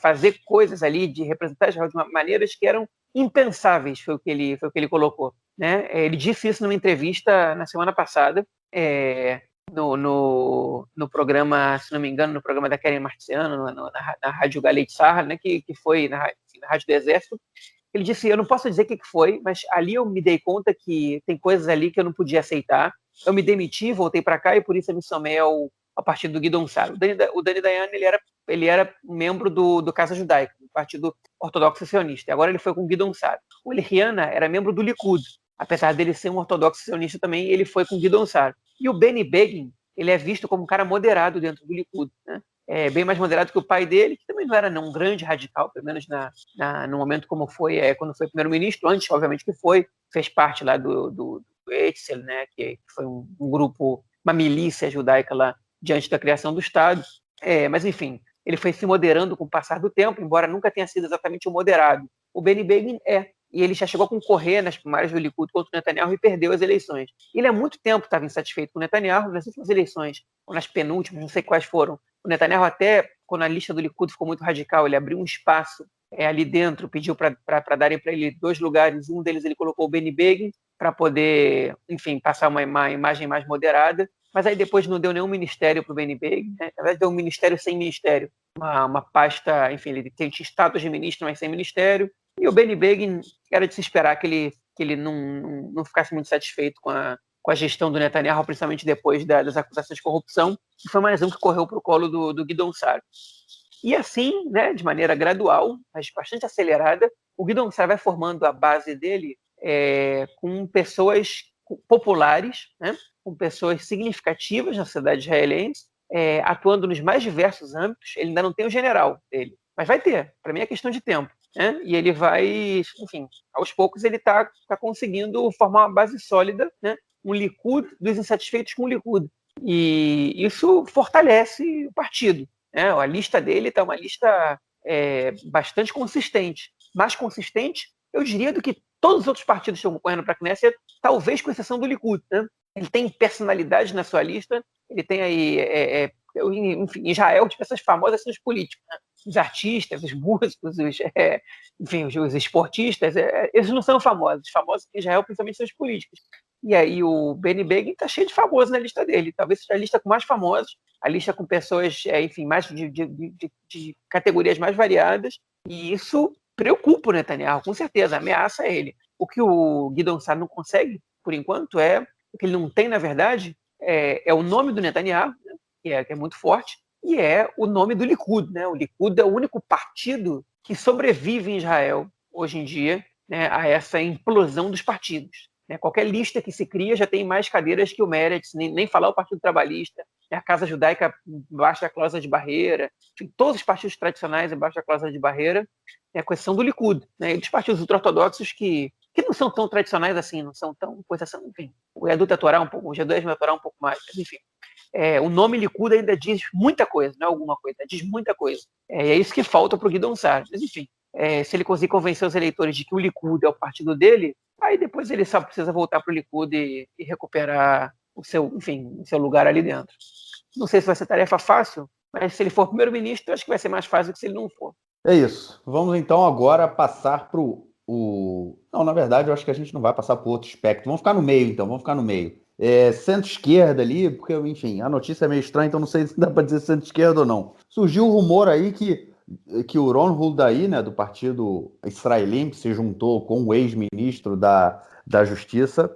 fazer coisas ali, de representar Israel de maneiras que eram impensáveis, foi o que ele colocou, né? Ele disse isso numa entrevista na semana passada, no programa, se não me engano, no programa da Keren Marciano, na Rádio Galei Tzahal, né, que foi na Rádio do Exército. Ele disse, eu não posso dizer o que foi, mas ali eu me dei conta que tem coisas ali que eu não podia aceitar. Eu me demiti, voltei para cá e por isso eu me somei ao partido do Gideon Sa'ar. O Dani Dayan, ele era membro do Casa Judaica, do Partido Ortodoxo Sionista, e agora ele foi com o Gideon Sa'ar. O Eliahana era membro do Likud, apesar dele ser um ortodoxo sionista também, ele foi com o Gideon Sa'ar. E o Benny Begin, ele é visto como um cara moderado dentro do Likud, né? Bem mais moderado que o pai dele, que também não era um grande radical, pelo menos no momento como foi, quando foi primeiro-ministro, antes, obviamente, que fez parte lá do Etzel, né, que foi um grupo, uma milícia judaica lá diante da criação do Estado. Mas, enfim, ele foi se moderando com o passar do tempo, embora nunca tenha sido exatamente um moderado. O Benny Begin e ele já chegou a concorrer nas primárias do Likud contra o Netanyahu e perdeu as eleições. Ele há muito tempo estava insatisfeito com o Netanyahu, nas últimas eleições, ou nas penúltimas, não sei quais foram. O Netanyahu até, quando a lista do Likud ficou muito radical, ele abriu um espaço ali dentro, pediu para darem para ele 2 lugares, um deles ele colocou o Benny Begin, para poder, enfim, passar uma imagem mais moderada, mas aí depois não deu nenhum ministério para o Benny Begin, né? Na verdade deu um ministério sem ministério, uma pasta, enfim, ele tinha status de ministro, mas sem ministério, e o Benny Begin era de se esperar que ele não ficasse muito satisfeito com a gestão do Netanyahu, principalmente depois das acusações de corrupção, que foi mais um que correu para o colo do Guidon Sar. E assim, né, de maneira gradual, mas bastante acelerada, o Guidon Sar vai formando a base dele com pessoas populares, né, com pessoas significativas na sociedade israelense, atuando nos mais diversos âmbitos. Ele ainda não tem o general dele, mas vai ter. Para mim é questão de tempo. Né? E ele vai, enfim, aos poucos ele está conseguindo formar uma base sólida, né? Um Likud dos insatisfeitos com o Likud. E isso fortalece o partido. Né? A lista dele está uma lista bastante consistente. Mais consistente, eu diria, do que todos os outros partidos que estão concorrendo para a Knesset, talvez com exceção do Likud. Né? Ele tem personalidade na sua lista, ele tem aí, enfim, em Israel, tipo, essas famosas são os políticos, né? Os artistas, os músicos, enfim, os esportistas, eles não são famosos. Os famosos em Israel, principalmente, são os políticos. E aí o Benny Begin está cheio de famosos na lista dele. Talvez seja a lista com mais famosos, a lista com pessoas, enfim, mais de categorias mais variadas. E isso preocupa o Netanyahu, com certeza, ameaça ele. O que o Guidon Sar não consegue, por enquanto, o que ele não tem, na verdade, é o nome do Netanyahu, né, que é muito forte, e é o nome do Likud. Né? O Likud é o único partido que sobrevive em Israel, hoje em dia, né, a essa implosão dos partidos. Né? Qualquer lista que se cria já tem mais cadeiras que o Meretz, nem falar o Partido Trabalhista, né? A Casa Judaica embaixo da cláusula de barreira, enfim, todos os partidos tradicionais embaixo da cláusula de barreira, com exceção do Likud, né? E dos partidos ultra-ortodoxos que não são tão tradicionais assim, não são tão, enfim, o Yadut Torá um pouco, o G2 Torá um pouco mais, mas enfim. O nome Likud ainda diz muita coisa, não é alguma coisa, diz muita coisa. É isso que falta para o Guidon Sar. Mas, enfim, se ele conseguir convencer os eleitores de que o Likud é o partido dele, aí depois ele só precisa voltar para o Likud e recuperar o seu lugar ali dentro. Não sei se vai ser tarefa fácil, mas se ele for primeiro-ministro, acho que vai ser mais fácil do que se ele não for. É isso. Vamos então agora passar para Não, na verdade, eu acho que a gente não vai passar para o outro espectro. Vamos ficar no meio, então. Vamos ficar no meio. Centro-esquerda ali, porque, enfim, a notícia é meio estranha, então não sei se dá para dizer centro-esquerda ou não. Surgiu o rumor aí que o Ron Huldaí, né, do partido israelim, que se juntou com o ex-ministro da Justiça,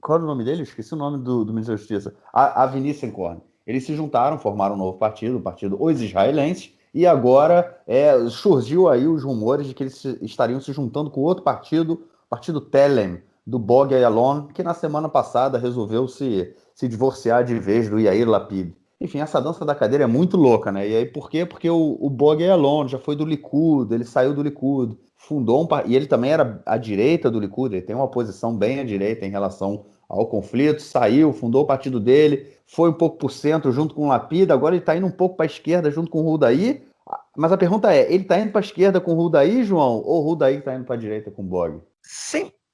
qual era o nome dele? Esqueci o nome do ministro da Justiça. Avi Nissenkorn. Eles se juntaram, formaram um novo partido, o partido Os Israelenses, e agora surgiu aí os rumores de que eles estariam se juntando com outro partido, o partido Telem, do Bogi Ya'alon, que na semana passada resolveu se divorciar de vez do Yair Lapid. Enfim, essa dança da cadeira é muito louca, né? E aí por quê? Porque o Bogi Ya'alon já foi do Likud, ele saiu do Likud, fundou e ele também era à direita do Likud, ele tem uma posição bem à direita em relação ao conflito, saiu, fundou o partido dele, foi um pouco por centro junto com o Lapid, agora ele está indo um pouco para a esquerda junto com o Huldaí. Mas a pergunta é, ele está indo para a esquerda com o Huldaí, João, ou o Huldaí está indo para a direita com o Bogi?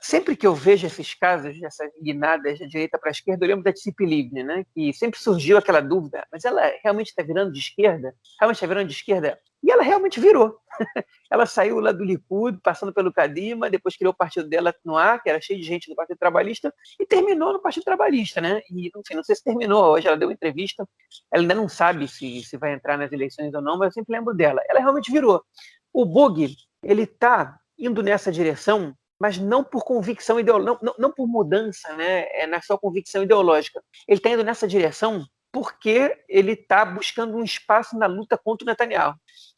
Sempre que eu vejo esses casos, essas guinadas da direita para a esquerda, eu lembro da Tzipi Livni, né? Que sempre surgiu aquela dúvida, mas ela realmente está virando de esquerda? Realmente está virando de esquerda? E ela realmente virou. Ela saiu lá do Likud, passando pelo Kadima, depois criou o partido dela no ar, que era cheio de gente do Partido Trabalhista, e terminou no Partido Trabalhista, né? E, enfim, não sei se terminou, hoje ela deu uma entrevista, ela ainda não sabe se vai entrar nas eleições ou não, mas eu sempre lembro dela. Ela realmente virou. O Bogi, ele está indo nessa direção, mas não por convicção ideológica, não por mudança, né, na sua convicção ideológica. Ele está indo nessa direção porque ele está buscando um espaço na luta contra o Netanyahu.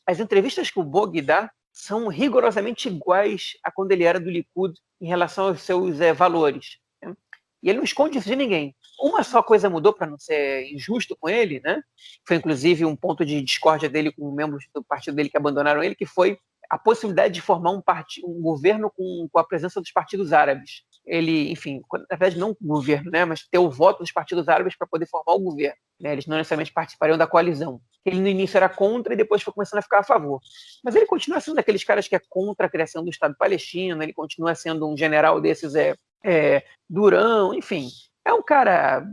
As entrevistas que o Bogi dá são rigorosamente iguais a quando ele era do Likud em relação aos seus valores. Né? E ele não esconde isso de ninguém. Uma só coisa mudou, para não ser injusto com ele, né? Foi inclusive um ponto de discórdia dele com membros do partido dele que abandonaram ele, que foi a possibilidade de formar um governo com a presença dos partidos árabes. ele, enfim, na verdade não o governo, né, mas ter o voto dos partidos árabes para poder formar o governo. Né, eles não necessariamente participariam da coalizão. Ele no início era contra e depois foi começando a ficar a favor. Mas ele continua sendo daqueles caras que é contra a criação do Estado palestino, ele continua sendo um general desses, durão, enfim. É um cara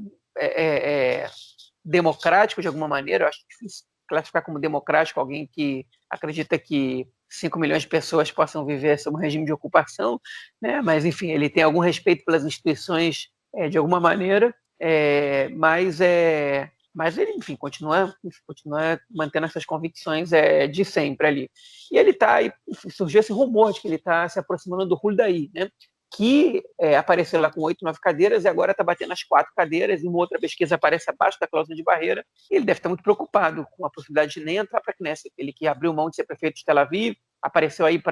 democrático de alguma maneira, eu acho difícil classificar como democrático alguém que acredita que 5 milhões de pessoas possam viver sob um regime de ocupação, né? Mas, enfim, ele tem algum respeito pelas instituições de alguma maneira, mas ele, enfim, continua mantendo essas convicções de sempre ali. E ele está, surgiu esse rumor de que ele está se aproximando do Huldaí, né? Que apareceu lá com 8, 9 cadeiras e agora está batendo as 4 cadeiras, e uma outra pesquisa aparece abaixo da cláusula de barreira. E ele deve estar muito preocupado com a possibilidade de nem entrar para a Knesset. Ele que abriu mão de ser prefeito de Tel Aviv, apareceu aí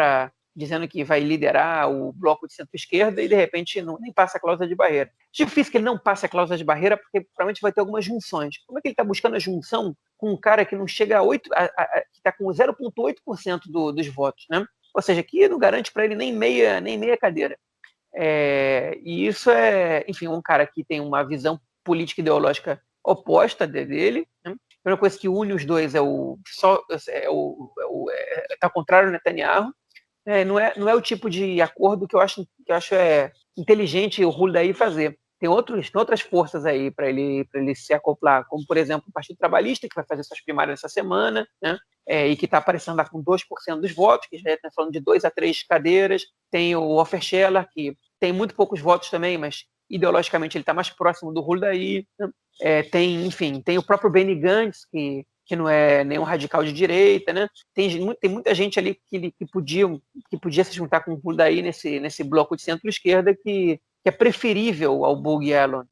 dizendo que vai liderar o bloco de centro-esquerda e, de repente, nem passa a cláusula de barreira. Difícil que ele não passe a cláusula de barreira, porque provavelmente vai ter algumas junções. Como é que ele está buscando a junção com um cara que não chega a 8, que está com 0,8% dos votos, né? Ou seja, que não garante para ele nem meia cadeira. E isso enfim, um cara que tem uma visão política ideológica oposta dele, né? A primeira coisa que une os dois tá contrário ao Netanyahu. Não é o tipo de acordo que eu acho inteligente o Huldaí fazer. Tem outras forças aí para ele se acoplar, como, por exemplo, o Partido Trabalhista, que vai fazer suas primárias essa semana, né? E que está aparecendo lá com 2% dos votos, que já está falando de 2 a 3 cadeiras. Tem o Ofer Shelah, que tem muito poucos votos também, mas ideologicamente ele está mais próximo do Huldaí. Né? Tem o próprio Benny Gantz, que não é nenhum radical de direita, né? Tem muita gente ali que podia se juntar com o Huldaí nesse bloco de centro-esquerda que é preferível ao Bughi Ya'alon.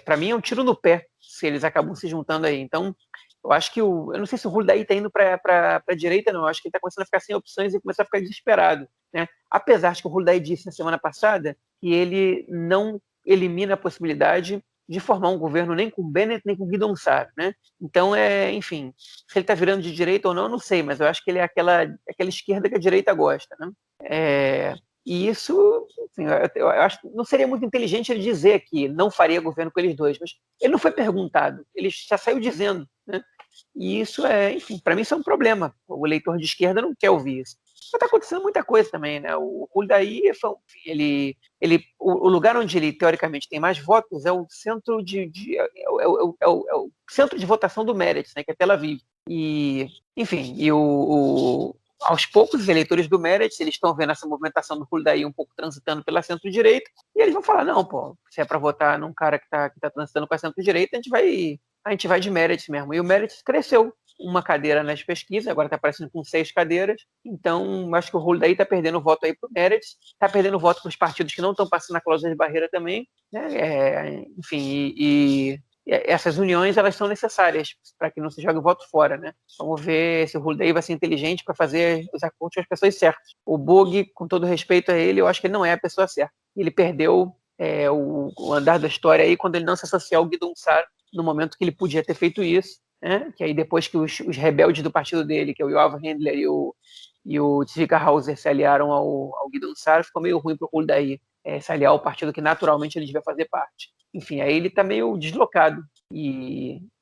Para mim é um tiro no pé se eles acabam se juntando aí. Então, eu acho que eu não sei se o Huldaí está indo para a direita, não. Eu acho que ele está começando a ficar sem opções e começar a ficar desesperado. Né? Apesar de que o Huldaí disse na semana passada que ele não elimina a possibilidade de formar um governo nem com Bennett nem com Guidon Saar, né? Então, enfim, se ele está virando de direita ou não, eu não sei, mas eu acho que ele é aquela esquerda que a direita gosta, né? E isso, enfim, eu acho que não seria muito inteligente ele dizer que não faria governo com eles dois, mas ele não foi perguntado, ele já saiu dizendo, né? E isso enfim, para mim isso é um problema. O eleitor de esquerda não quer ouvir isso. Mas está acontecendo muita coisa também, né? O Huldaí, o lugar onde ele teoricamente tem mais votos é o centro o centro de votação do Meretz, né? Que é Tel Aviv. E, enfim, aos poucos os eleitores do Meretz, eles estão vendo essa movimentação do Huldaí um pouco transitando pela centro-direita, e eles vão falar, não, pô, se é para votar num cara que tá transitando com a centro-direita, a gente vai de Meretz mesmo. E o Meretz cresceu uma cadeira nas pesquisas, agora está aparecendo com 6 cadeiras, então acho que o Huldaí está perdendo voto aí para o Meretz, está perdendo voto para os partidos que não estão passando a cláusula de barreira também, né? Enfim, e essas uniões elas são necessárias para que não se jogue o voto fora, né? Vamos ver se o Huldaí vai ser inteligente para fazer os acordos com as pessoas certas. O Bug, com todo respeito a ele, eu acho que ele não é a pessoa certa. Ele perdeu o andar da história aí quando ele não se associou ao Guidon Saar no momento que ele podia ter feito isso, né? Que aí depois que os rebeldes do partido dele, que é o Yoav Handler e o Tzvika Hauser, se aliaram ao Guidon Saar, ficou meio ruim para o Huldaí se aliar ao partido que naturalmente ele devia fazer parte. Enfim, aí ele está meio deslocado.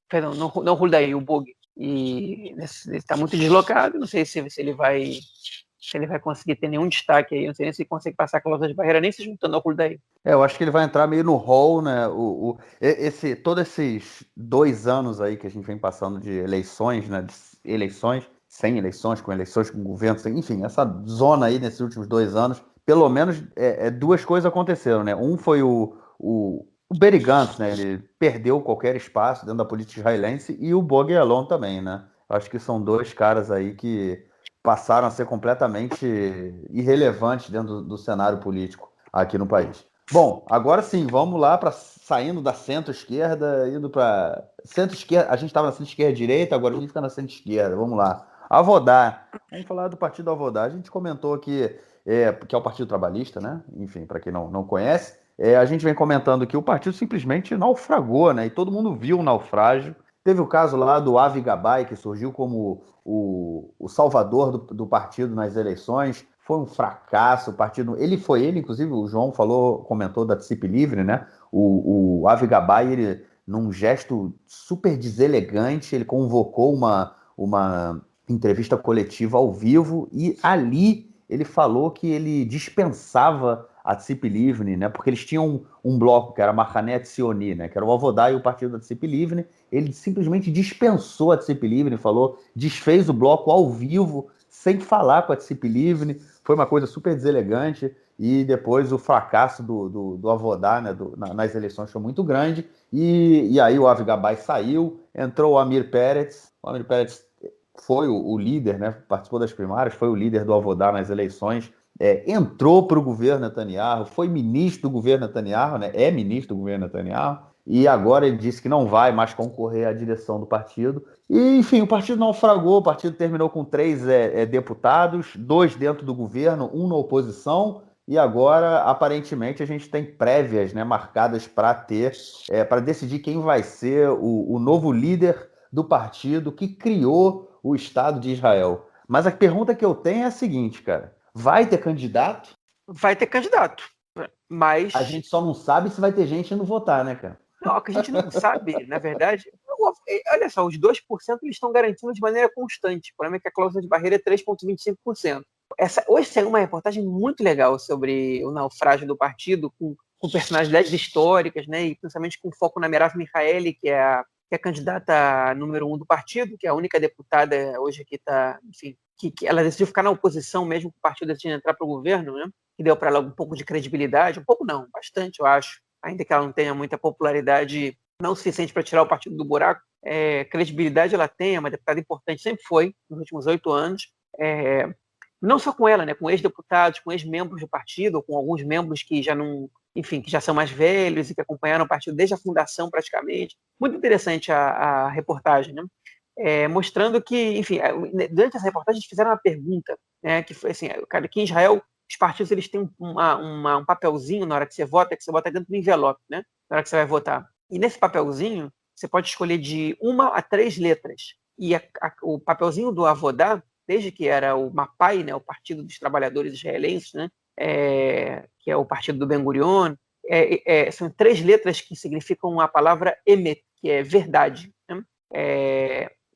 Perdão, não o Huldaí, o Bug. E ele está muito deslocado, não sei se ele vai conseguir ter nenhum destaque aí, não sei nem se ele consegue passar a cláusula de barreira, nem se juntando ao Huldaí. Eu acho que ele vai entrar meio no hall, né? Todos esses 2 anos aí que a gente vem passando de eleições, né? De eleições, sem eleições, com governo, enfim, essa zona aí nesses últimos 2 anos, pelo menos 2 coisas aconteceram, né? Um foi o Benny Gantz, né? Ele perdeu qualquer espaço dentro da política israelense, e o Bughi Ya'alon também, né? Acho que são 2 caras aí que passaram a ser completamente irrelevantes dentro do cenário político aqui no país. Bom, agora sim, vamos lá para saindo da centro-esquerda, indo para centro-esquerda. A gente estava na centro-esquerda direita, agora a gente fica na centro-esquerda. Vamos lá. Avodá. Vamos falar do Partido Avodá. A gente comentou aqui que é o Partido Trabalhista, né? Enfim, para quem não conhece, a gente vem comentando que o partido simplesmente naufragou, né? E todo mundo viu o naufrágio. Teve o caso lá do Avi Gabay, que surgiu como o salvador do partido nas eleições. foi um fracasso. O partido, inclusive, o João comentou da Tsip Livre, né? O Avi Gabay, ele, num gesto super deselegante, ele convocou uma entrevista coletiva ao vivo e ali ele falou que ele dispensava a Tsip Livre, né? Porque eles tinham um bloco que era Mahané Tzioni, né? Que era o Avodá e o partido da Tsip Livre. Ele simplesmente dispensou a Tsip Livre, desfez o bloco ao vivo, sem falar com a Tsip Livre. Foi uma coisa super deselegante. E depois o fracasso do Avodá, né, nas eleições foi muito grande. E aí o Avi Gabay saiu, entrou o Amir Peretz. O Amir Peretz foi o líder, né, participou das primárias, foi o líder do Avodá nas eleições. Entrou para o governo Netanyahu, foi ministro do governo Netanyahu, né, é ministro do governo Netanyahu, e agora ele disse que não vai mais concorrer à direção do partido. E, enfim, o partido naufragou, o partido terminou com 3 deputados, 2 dentro do governo, 1 na oposição, e agora, aparentemente, a gente tem prévias, né, marcadas para decidir quem vai ser o novo líder do partido que criou o Estado de Israel. Mas a pergunta que eu tenho é a seguinte, cara. Vai ter candidato? Vai ter candidato, mas... A gente só não sabe se vai ter gente indo votar, né, cara? Não, o que a gente não sabe, na verdade... Olha só, os 2% eles estão garantindo de maneira constante. O problema é que a cláusula de barreira é 3,25%. Hoje saiu uma reportagem muito legal sobre o naufrágio do partido, com personalidades históricas, né, e principalmente com foco na Merav Michaeli, que é a candidata número 1 do partido, que é a única deputada hoje que está, enfim, que ela decidiu ficar na oposição mesmo que o partido decidiu entrar para o governo, né, que deu para ela um pouco de credibilidade, um pouco não, bastante, eu acho, ainda que ela não tenha muita popularidade, não suficiente para tirar o partido do buraco. Credibilidade ela tem, é uma deputada importante, sempre foi, nos últimos 8 anos, não só com ela, né, com ex-deputados, com ex-membros do partido, ou com alguns membros que já não, enfim, que já são mais velhos e que acompanharam o partido desde a fundação praticamente. Muito interessante a reportagem, né? Mostrando que, enfim, durante essa reportagem eles fizeram uma pergunta, né, que foi assim, cara, aqui em Israel os partidos eles têm um papelzinho na hora que você vota dentro do envelope, né, na hora que você vai votar. E nesse papelzinho você pode escolher de 1 a 3 letras. E o papelzinho do Avodá, desde que era o Mapai, né, o Partido dos Trabalhadores Israelenses, né, que é o partido do Ben-Gurion, são 3 letras que significam a palavra Emet, que é verdade. Né?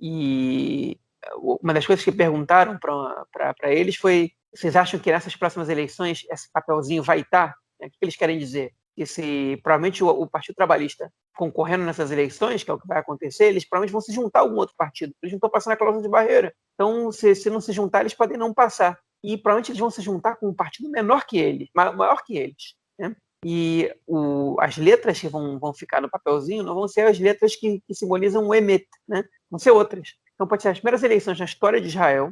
E uma das coisas que perguntaram para eles foi: vocês acham que nessas próximas eleições esse papelzinho vai estar? Né? O que eles querem dizer? Que se provavelmente o Partido Trabalhista concorrendo nessas eleições, que é o que vai acontecer, eles provavelmente vão se juntar a algum outro partido. Eles não estão passando a cláusula de barreira. Então, se não se juntar, eles podem não passar. E provavelmente eles vão se juntar com um partido menor que eles, maior que eles. Né? E as letras que vão ficar no papelzinho não vão ser as letras que simbolizam o Emet, né? Vão ser outras. Então, pode ser as primeiras eleições na história de Israel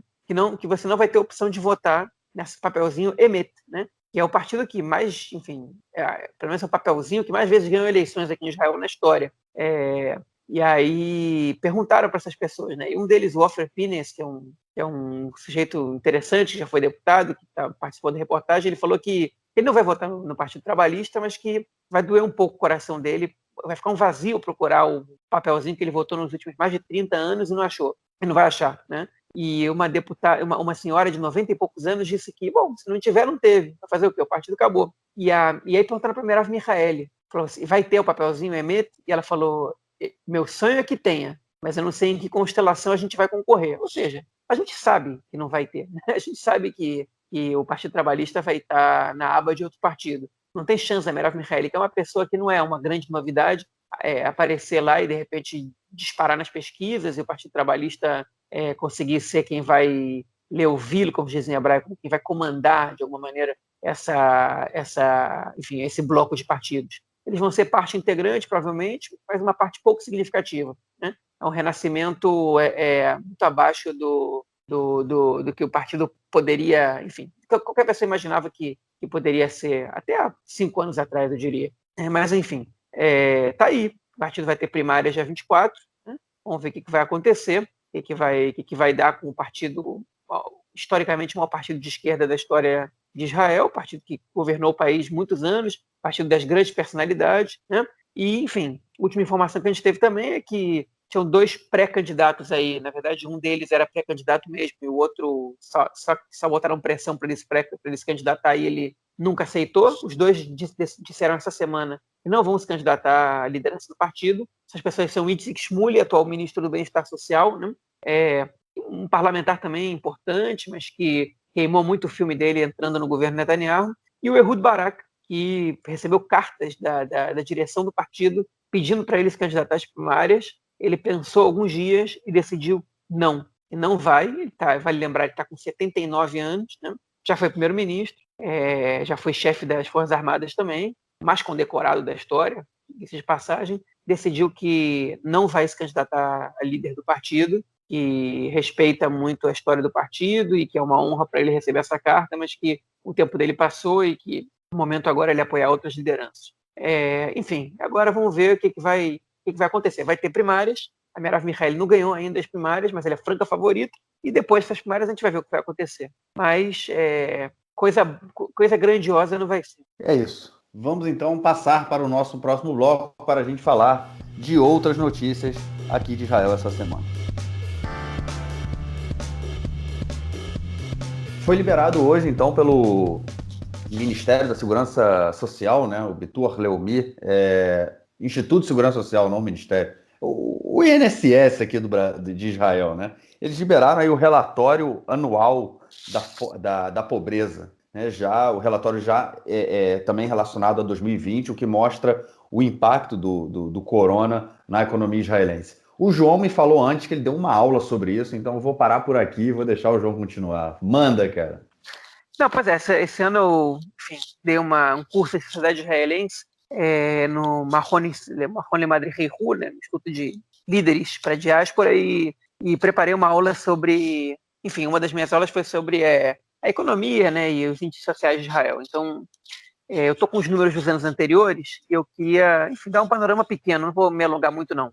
que você não vai ter opção de votar nesse papelzinho Emet, né? Que é o partido que mais, enfim, pelo menos é o papelzinho que mais vezes ganhou eleições aqui em Israel na história. E aí perguntaram para essas pessoas, né? E um deles, o Ofer Pines, que é um sujeito interessante, que já foi deputado, que participou da reportagem, ele falou que ele não vai votar no Partido Trabalhista, mas que vai doer um pouco o coração dele, vai ficar um vazio procurar o papelzinho que ele votou nos últimos mais de 30 anos e não achou. Ele não vai achar, né? E uma deputada, uma senhora de 90 e poucos anos disse que, bom, se não tiver, não teve. Vai fazer o quê? O partido acabou. E aí perguntaram para a Merav Michaeli, falou assim, vai ter o papelzinho Emet? E ela falou, meu sonho é que tenha, mas eu não sei em que constelação a gente vai concorrer. Ou seja, a gente sabe que não vai ter. Né? A gente sabe que o Partido Trabalhista vai estar na aba de outro partido. Não tem chance a Merav Michaeli, que é uma pessoa que não é uma grande novidade, aparecer lá e, de repente, disparar nas pesquisas e o Partido Trabalhista conseguir ser quem vai leovil, como dizem em hebraico, quem vai comandar, de alguma maneira, enfim, esse bloco de partidos. Eles vão ser parte integrante, provavelmente, mas uma parte pouco significativa. Né? É um renascimento muito abaixo do que o partido poderia, enfim, qualquer pessoa imaginava que poderia ser, até há 5 anos atrás, eu diria. Mas, enfim, tá aí. O partido vai ter primária dia 24, né? Vamos ver o que vai acontecer, o que vai dar com o partido, historicamente, o maior partido de esquerda da história de Israel, partido que governou o país muitos anos, partido das grandes personalidades, né? E, enfim, a última informação que a gente teve também é que tinham 2 pré-candidatos aí. Na verdade, um deles era pré-candidato mesmo, e o outro só botaram pressão para ele se candidatar e ele nunca aceitou. Os dois disseram essa semana que não vão se candidatar à liderança do partido. Essas pessoas são Itzhak Shmuley, atual ministro do Bem-Estar Social, né? Um parlamentar também importante, mas que queimou muito o filme dele entrando no governo Netanyahu, e o Ehud Barak, que recebeu cartas da direção do partido pedindo para ele se candidatar às primárias. Ele pensou alguns dias e decidiu não. E não vai. Vale lembrar, ele está com 79 anos, né? Já foi primeiro-ministro, já foi chefe das Forças Armadas também, mais condecorado da história, de passagem. Decidiu que não vai se candidatar a líder do partido, que respeita muito a história do partido e que é uma honra para ele receber essa carta, mas que o tempo dele passou e que no momento agora ele apoiar outras lideranças. Enfim, agora vamos ver o que vai acontecer. Vai ter primárias, a Merav Michaeli não ganhou ainda as primárias, mas ela é franca favorita, e depois dessas primárias a gente vai ver o que vai acontecer. Mas coisa grandiosa não vai ser. É isso. Vamos então passar para o nosso próximo bloco para a gente falar de outras notícias aqui de Israel essa semana. Foi liberado hoje, então, pelo Ministério da Segurança Social, né, o Bitur Leumi, Instituto de Segurança Social, não o Ministério, o INSS aqui de Israel, né? Eles liberaram aí o relatório anual da pobreza, né? O relatório já é também relacionado a 2020, o que mostra o impacto do corona na economia israelense. O João me falou antes que ele deu uma aula sobre isso, então eu vou parar por aqui e vou deixar o João continuar. Manda, cara. Não, pois é, esse ano eu, enfim, dei um curso de sociedade israelense no Mahon Madrihihu, né, no Instituto de Líderes para a Diáspora, e preparei uma aula sobre, enfim, uma das minhas aulas foi sobre a economia, né, e os índices sociais de Israel. Então, eu estou com os números dos anos anteriores e eu queria, enfim, dar um panorama pequeno, não vou me alongar muito não.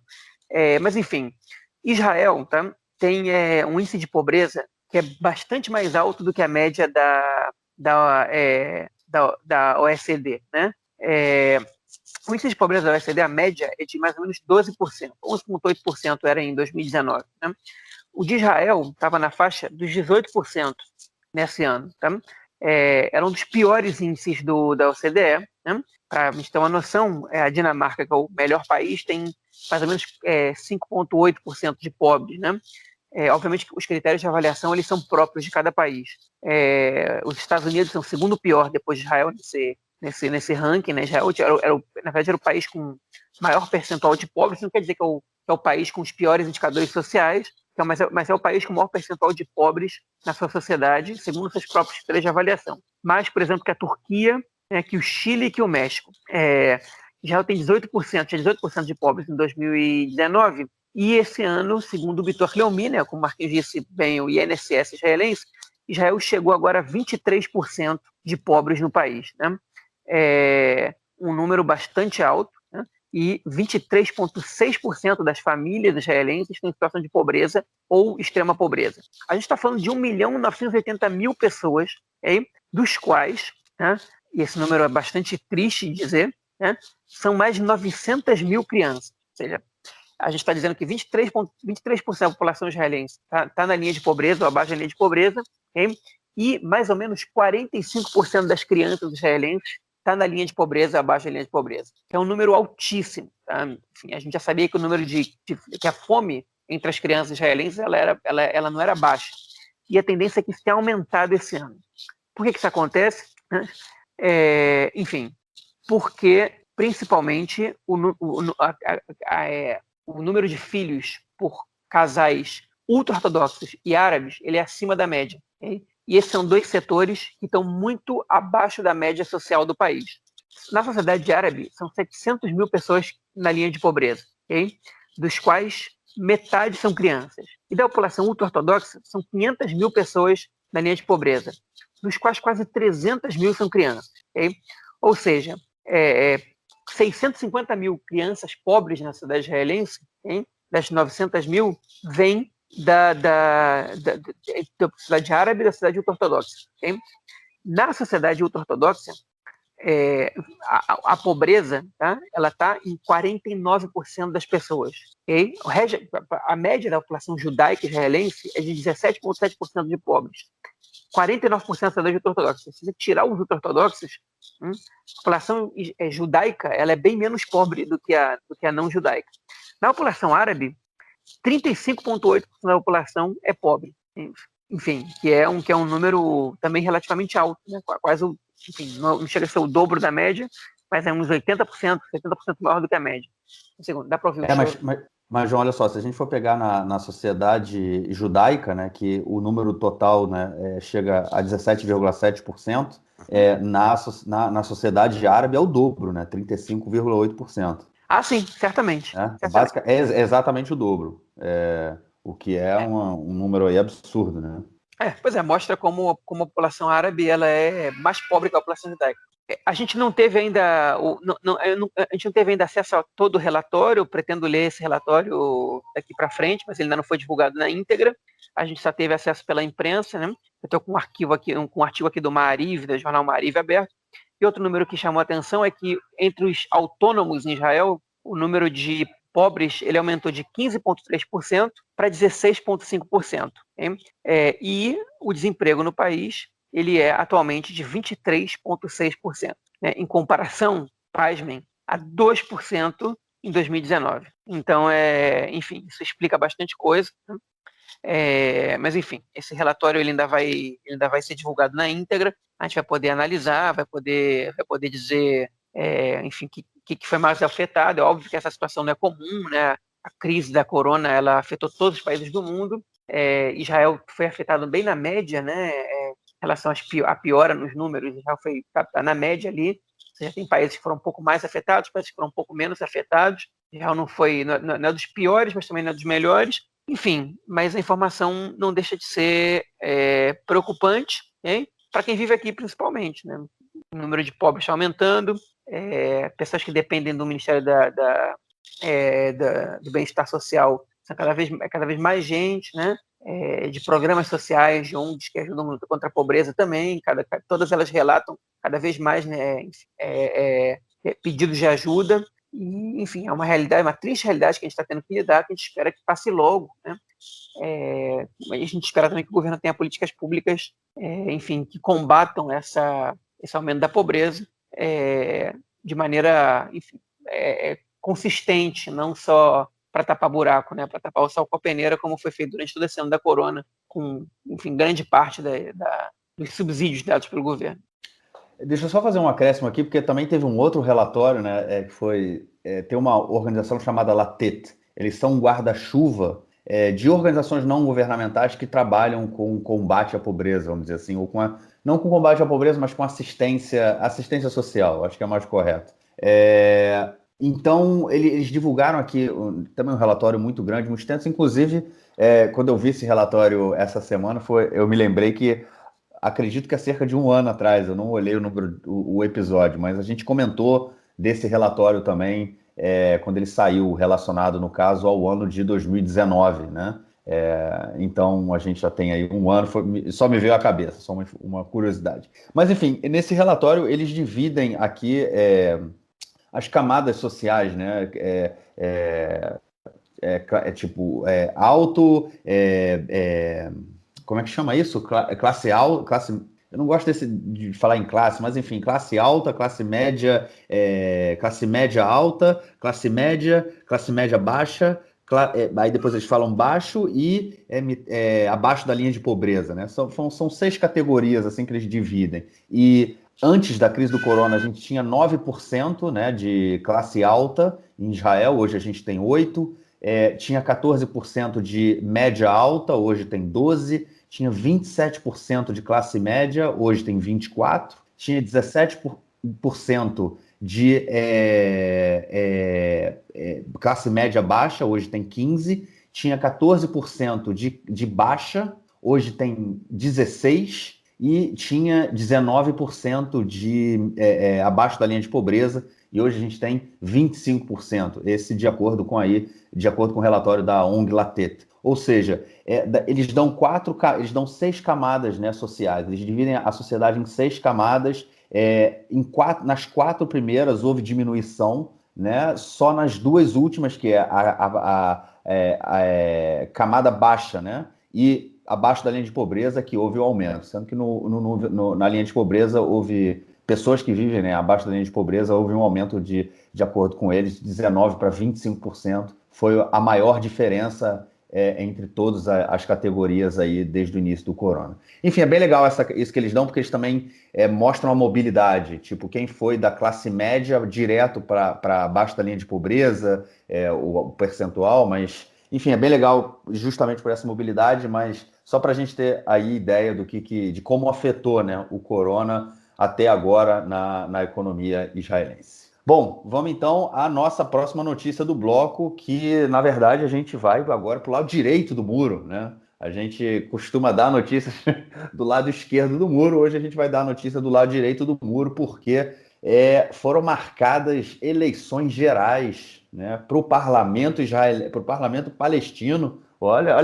Mas, enfim, Israel, tá, tem um índice de pobreza que é bastante mais alto do que a média da OECD, né? O índice de pobreza da OECD, a média é de mais ou menos 12%, 11,8% era em 2019. Né? O de Israel estava na faixa dos 18% nesse ano. Tá? Era um dos piores índices da OCDE. Né? Para a gente ter uma noção, a Dinamarca, que é o melhor país, tem mais ou menos 5,8% de pobres. Né? Obviamente, os critérios de avaliação eles são próprios de cada país. Os Estados Unidos são o segundo pior depois de Israel nesse ranking. Né? Israel, na verdade, era o país com maior percentual de pobres. Isso não quer dizer que é o país com os piores indicadores sociais, mas é o país com o maior percentual de pobres na sua sociedade, segundo seus próprios critérios de avaliação. Mais, por exemplo, que a Turquia, que o Chile e que o México. Israel tem 18% de pobres em 2019, e esse ano, segundo o Bitur Leumi, né, como o Marquinhos disse bem, o INSS israelense, Israel chegou agora a 23% de pobres no país. Né? Um número bastante alto, né? E 23,6% das famílias israelenses estão em situação de pobreza ou extrema pobreza. A gente está falando de 1.980.000 pessoas, dos quais, né, e esse número é bastante triste de dizer, né, são mais de 900.000 crianças. Ou seja, a gente está dizendo que 23% da população israelense está na linha de pobreza ou abaixo da linha de pobreza, e mais ou menos 45% das crianças israelenses está na linha de pobreza, abaixo da linha de pobreza. É um número altíssimo. Tá? Enfim, a gente já sabia que o número que a fome entre as crianças israelenses ela não era baixa. E a tendência é que isso tenha aumentado esse ano. Por que isso acontece? Enfim, porque principalmente o número de filhos por casais ultra-ortodoxos e árabes ele é acima da média. Okay? E esses são 2 setores que estão muito abaixo da média social do país. Na sociedade árabe, são 700.000 pessoas na linha de pobreza, okay? Dos quais metade são crianças. E da população ultra-ortodoxa, são 500.000 pessoas na linha de pobreza, dos quais quase 300.000 são crianças. Okay? Ou seja, 650.000 crianças pobres na cidade israelense, okay? Das 900.000, vêm da cidade árabe e da cidade ultra-ortodoxa. Okay? Na sociedade ultra-ortodoxa, a pobreza, tá? Ela está em 49% das pessoas. Okay? A média da população judaica israelense é de 17,7% de pobres. 49% são ultra-ortodoxos. Se você tirar os ultra-ortodoxos, a população judaica ela é bem menos pobre do que a não judaica. Na população árabe, 35,8% da população é pobre. Enfim, que é um número também relativamente alto, né? Quase, enfim, não chega a ser o dobro da média, mas é uns 80%, 70% maior do que a média. Segundo, dá para ouvir o mas, João, olha só, se a gente for pegar na sociedade judaica, né, que o número total, né, chega a 17,7%, na sociedade árabe é o dobro, né, 35,8%. Ah, sim, certamente. É exatamente o dobro, o que é um número aí absurdo, né? Pois é, mostra como a população árabe ela é mais pobre que a população judaica. A gente não teve ainda acesso a todo o relatório. Eu pretendo ler esse relatório daqui para frente, mas ele ainda não foi divulgado na íntegra. A gente só teve acesso pela imprensa, né? Eu estou com um artigo aqui do Maariv, do jornal Maariv aberto. E outro número que chamou a atenção é que entre os autônomos em Israel, o número de pobres ele aumentou de 15,3% para 16,5%. E o desemprego no país ele é atualmente de 23,6%. Né? Em comparação, pasmem, a 2% em 2019. Então, enfim, isso explica bastante coisa. Né? Mas, enfim, esse relatório ele ainda vai ser divulgado na íntegra. A gente vai poder analisar, vai poder dizer, enfim, que foi mais afetado. É óbvio que essa situação não é comum, né? A crise da corona ela afetou todos os países do mundo. Israel foi afetado bem na média, né? Em relação à piora nos números, Israel está na média ali. Você já tem países que foram um pouco mais afetados, países que foram um pouco menos afetados. Israel não é dos piores, mas também não é dos melhores. Enfim, mas a informação não deixa de ser preocupante, para quem vive aqui principalmente. Né? O número de pobres está aumentando, pessoas que dependem do Ministério do Bem-Estar Social são cada vez mais gente, né? De programas sociais, de ONGs que ajudam contra a pobreza também, todas elas relatam cada vez mais, né, pedidos de ajuda. E, enfim, é uma realidade, uma triste realidade que a gente está tendo que lidar, que a gente espera que passe logo, né? A gente espera também que o governo tenha políticas públicas, enfim, que combatam esse aumento da pobreza de maneira, enfim, consistente, não só para tapar buraco, né? Para tapar o sal com a peneira, como foi feito durante todo esse ano da corona, com, enfim, grande parte dos subsídios dados pelo governo. Deixa eu só fazer um acréscimo aqui, porque também teve um outro relatório, né, que foi... tem uma organização chamada Latet. Eles são um guarda-chuva de organizações não governamentais que trabalham com combate à pobreza, vamos dizer assim, ou não com combate à pobreza, mas com assistência social, acho que é mais correto. Então, eles divulgaram aqui também um relatório muito grande, muito extenso. Inclusive, quando eu vi esse relatório essa semana, eu me lembrei que acredito que há cerca de um ano atrás, eu não olhei o episódio, mas a gente comentou desse relatório também quando ele saiu, relacionado, no caso, ao ano de 2019, né? Então, a gente já tem aí um ano, só me veio à cabeça, só uma curiosidade. Mas, enfim, nesse relatório, eles dividem aqui as camadas sociais, né? Tipo, alto... como é que chama isso? Classe alta, eu não gosto de falar em classe, mas enfim, classe alta, classe média alta, classe média baixa, aí depois eles falam baixo e abaixo da linha de pobreza, né? São 6 categorias assim que eles dividem. E antes da crise do corona, a gente tinha 9%, né, de classe alta em Israel, hoje a gente tem 8%. Tinha 14% de média alta, hoje tem 12%. Tinha 27% de classe média, hoje tem 24%. Tinha 17% de classe média baixa, hoje tem 15%. Tinha 14% de baixa, hoje tem 16%. E tinha 19% abaixo da linha de pobreza, e hoje a gente tem 25%. Esse de acordo com o relatório da ONG Latet. Ou seja, eles dão 6 camadas, né, sociais. Eles dividem a sociedade em 6 camadas Nas 4 primeiras houve diminuição, né? Só nas 2 últimas, que é a camada baixa, né? E abaixo da linha de pobreza, que houve o aumento. Sendo que na linha de pobreza houve pessoas que vivem, né, abaixo da linha de pobreza, houve um aumento de acordo com eles, de 19% para 25%. Foi a maior diferença entre todas as categorias aí desde o início do corona. Enfim, é bem legal isso que eles dão, porque eles também mostram a mobilidade, tipo, quem foi da classe média direto para abaixo da linha de pobreza, o percentual, mas, enfim, é bem legal justamente por essa mobilidade, mas só para a gente ter aí ideia de como afetou, né, o corona até agora na economia israelense. Bom, vamos então à nossa próxima notícia do bloco, que na verdade a gente vai agora para o lado direito do muro, né? A gente costuma dar notícias do lado esquerdo do muro, hoje a gente vai dar a notícia do lado direito do muro, porque foram marcadas eleições gerais, né, para o parlamento palestino. Olha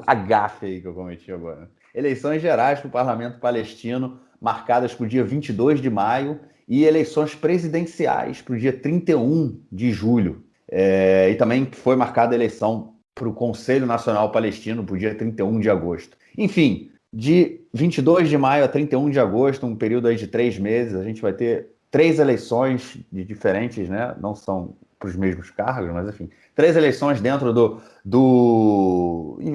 a gafe aí que eu cometi agora. Eleições gerais para o parlamento palestino, marcadas para o dia 22 de maio, e eleições presidenciais para o dia 31 de julho. E também foi marcada a eleição para o Conselho Nacional Palestino para o dia 31 de agosto. Enfim, de 22 de maio a 31 de agosto, um período aí de 3 meses, a gente vai ter 3 eleições diferentes, né? Não são para os mesmos cargos, mas enfim, 3 eleições dentro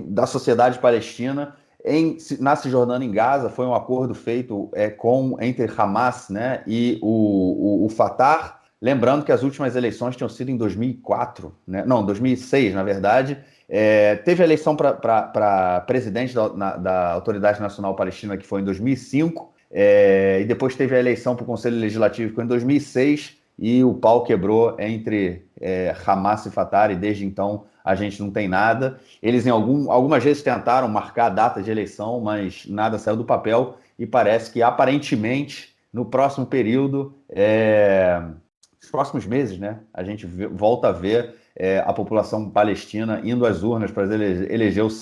da sociedade palestina. Na Cisjordânia, em Gaza, foi um acordo feito entre Hamas, né, e o Fatah. Lembrando que as últimas eleições tinham sido em 2004, né? Não, 2006, na verdade. Teve a eleição para presidente da Autoridade Nacional Palestina, que foi em 2005, e depois teve a eleição para o Conselho Legislativo, que foi em 2006, e o pau quebrou entre Hamas e Fatah, e desde então a gente não tem nada. Eles algumas vezes tentaram marcar a data de eleição, mas nada saiu do papel, e parece que aparentemente no próximo período, nos próximos meses, né, a gente volta a ver a população palestina indo às urnas para eleger os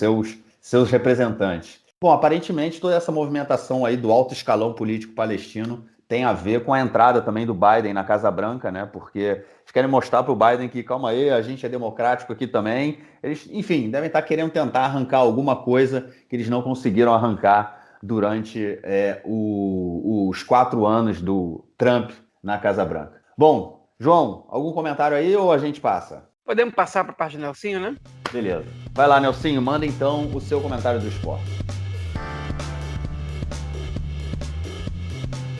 seus representantes. Bom, aparentemente toda essa movimentação aí do alto escalão político palestino tem a ver com a entrada também do Biden na Casa Branca, né? Porque eles querem mostrar para o Biden que, calma aí, a gente é democrático aqui também. Eles, enfim, devem estar querendo tentar arrancar alguma coisa que eles não conseguiram arrancar durante os 4 anos do Trump na Casa Branca. Bom, João, algum comentário aí ou a gente passa? Podemos passar para a parte do Nelsinho, né? Beleza. Vai lá, Nelsinho, manda então o seu comentário do esporte.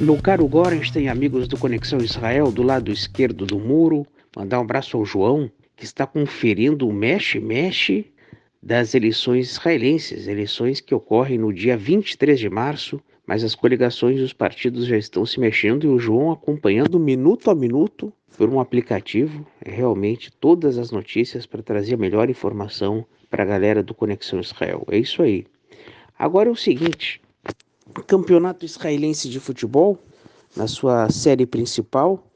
Meu caro Gorenstein, amigos do Conexão Israel, do lado esquerdo do muro, mandar um abraço ao João, que está conferindo o mexe-mexe das eleições israelenses, eleições que ocorrem no dia 23 de março, mas as coligações e os partidos já estão se mexendo e o João acompanhando minuto a minuto por um aplicativo, realmente todas as notícias para trazer a melhor informação para a galera do Conexão Israel. É isso aí. Agora é o seguinte, o campeonato israelense de futebol, na sua série principal,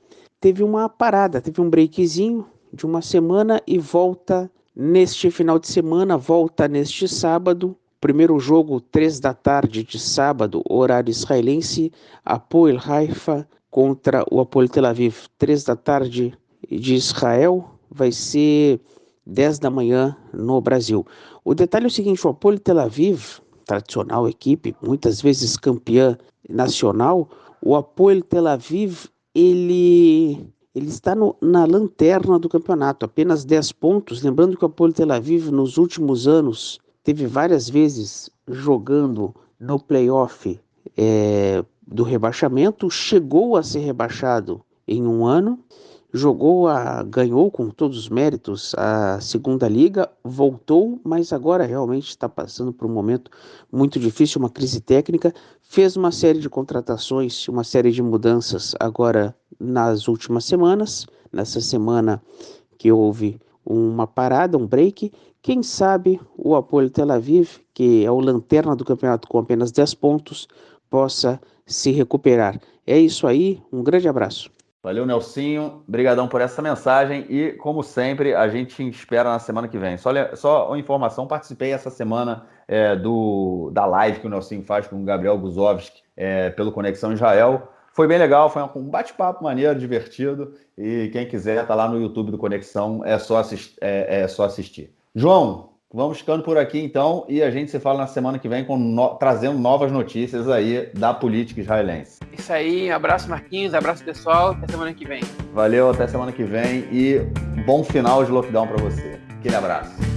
teve uma parada, teve um breakzinho de uma semana e volta neste final de semana, volta neste sábado. Primeiro jogo, 3 da tarde de sábado, horário israelense, Hapoel Haifa contra o Hapoel Tel Aviv. 3 da tarde de Israel, vai ser 10 da manhã no Brasil. O detalhe é o seguinte, o Hapoel Tel Aviv, tradicional equipe, muitas vezes campeã nacional, o Hapoel Tel Aviv, ele está na lanterna do campeonato, apenas 10 pontos. Lembrando que o Hapoel Tel Aviv, nos últimos anos, teve várias vezes jogando no playoff do rebaixamento, chegou a ser rebaixado em um ano, ganhou com todos os méritos a segunda liga, voltou, mas agora realmente está passando por um momento muito difícil, uma crise técnica, fez uma série de contratações, uma série de mudanças agora nas últimas semanas, nessa semana que houve uma parada, um break. Quem sabe o Hapoel Tel Aviv, que é o lanterna do campeonato com apenas 10 pontos, possa se recuperar. É isso aí, um grande abraço. Valeu, Nelsinho. Obrigadão por essa mensagem e, como sempre, a gente espera na semana que vem. Só uma informação, participei essa semana da live que o Nelsinho faz com o Gabriel Guzovski pelo Conexão Israel. Foi bem legal, foi um bate-papo maneiro, divertido. E quem quiser, tá lá no YouTube do Conexão, é só assistir. João, vamos ficando por aqui então, e a gente se fala na semana que vem trazendo novas notícias aí da política israelense. Isso aí, abraço Marquinhos, abraço pessoal, até semana que vem. Valeu, até semana que vem e bom final de lockdown para você. Aquele abraço.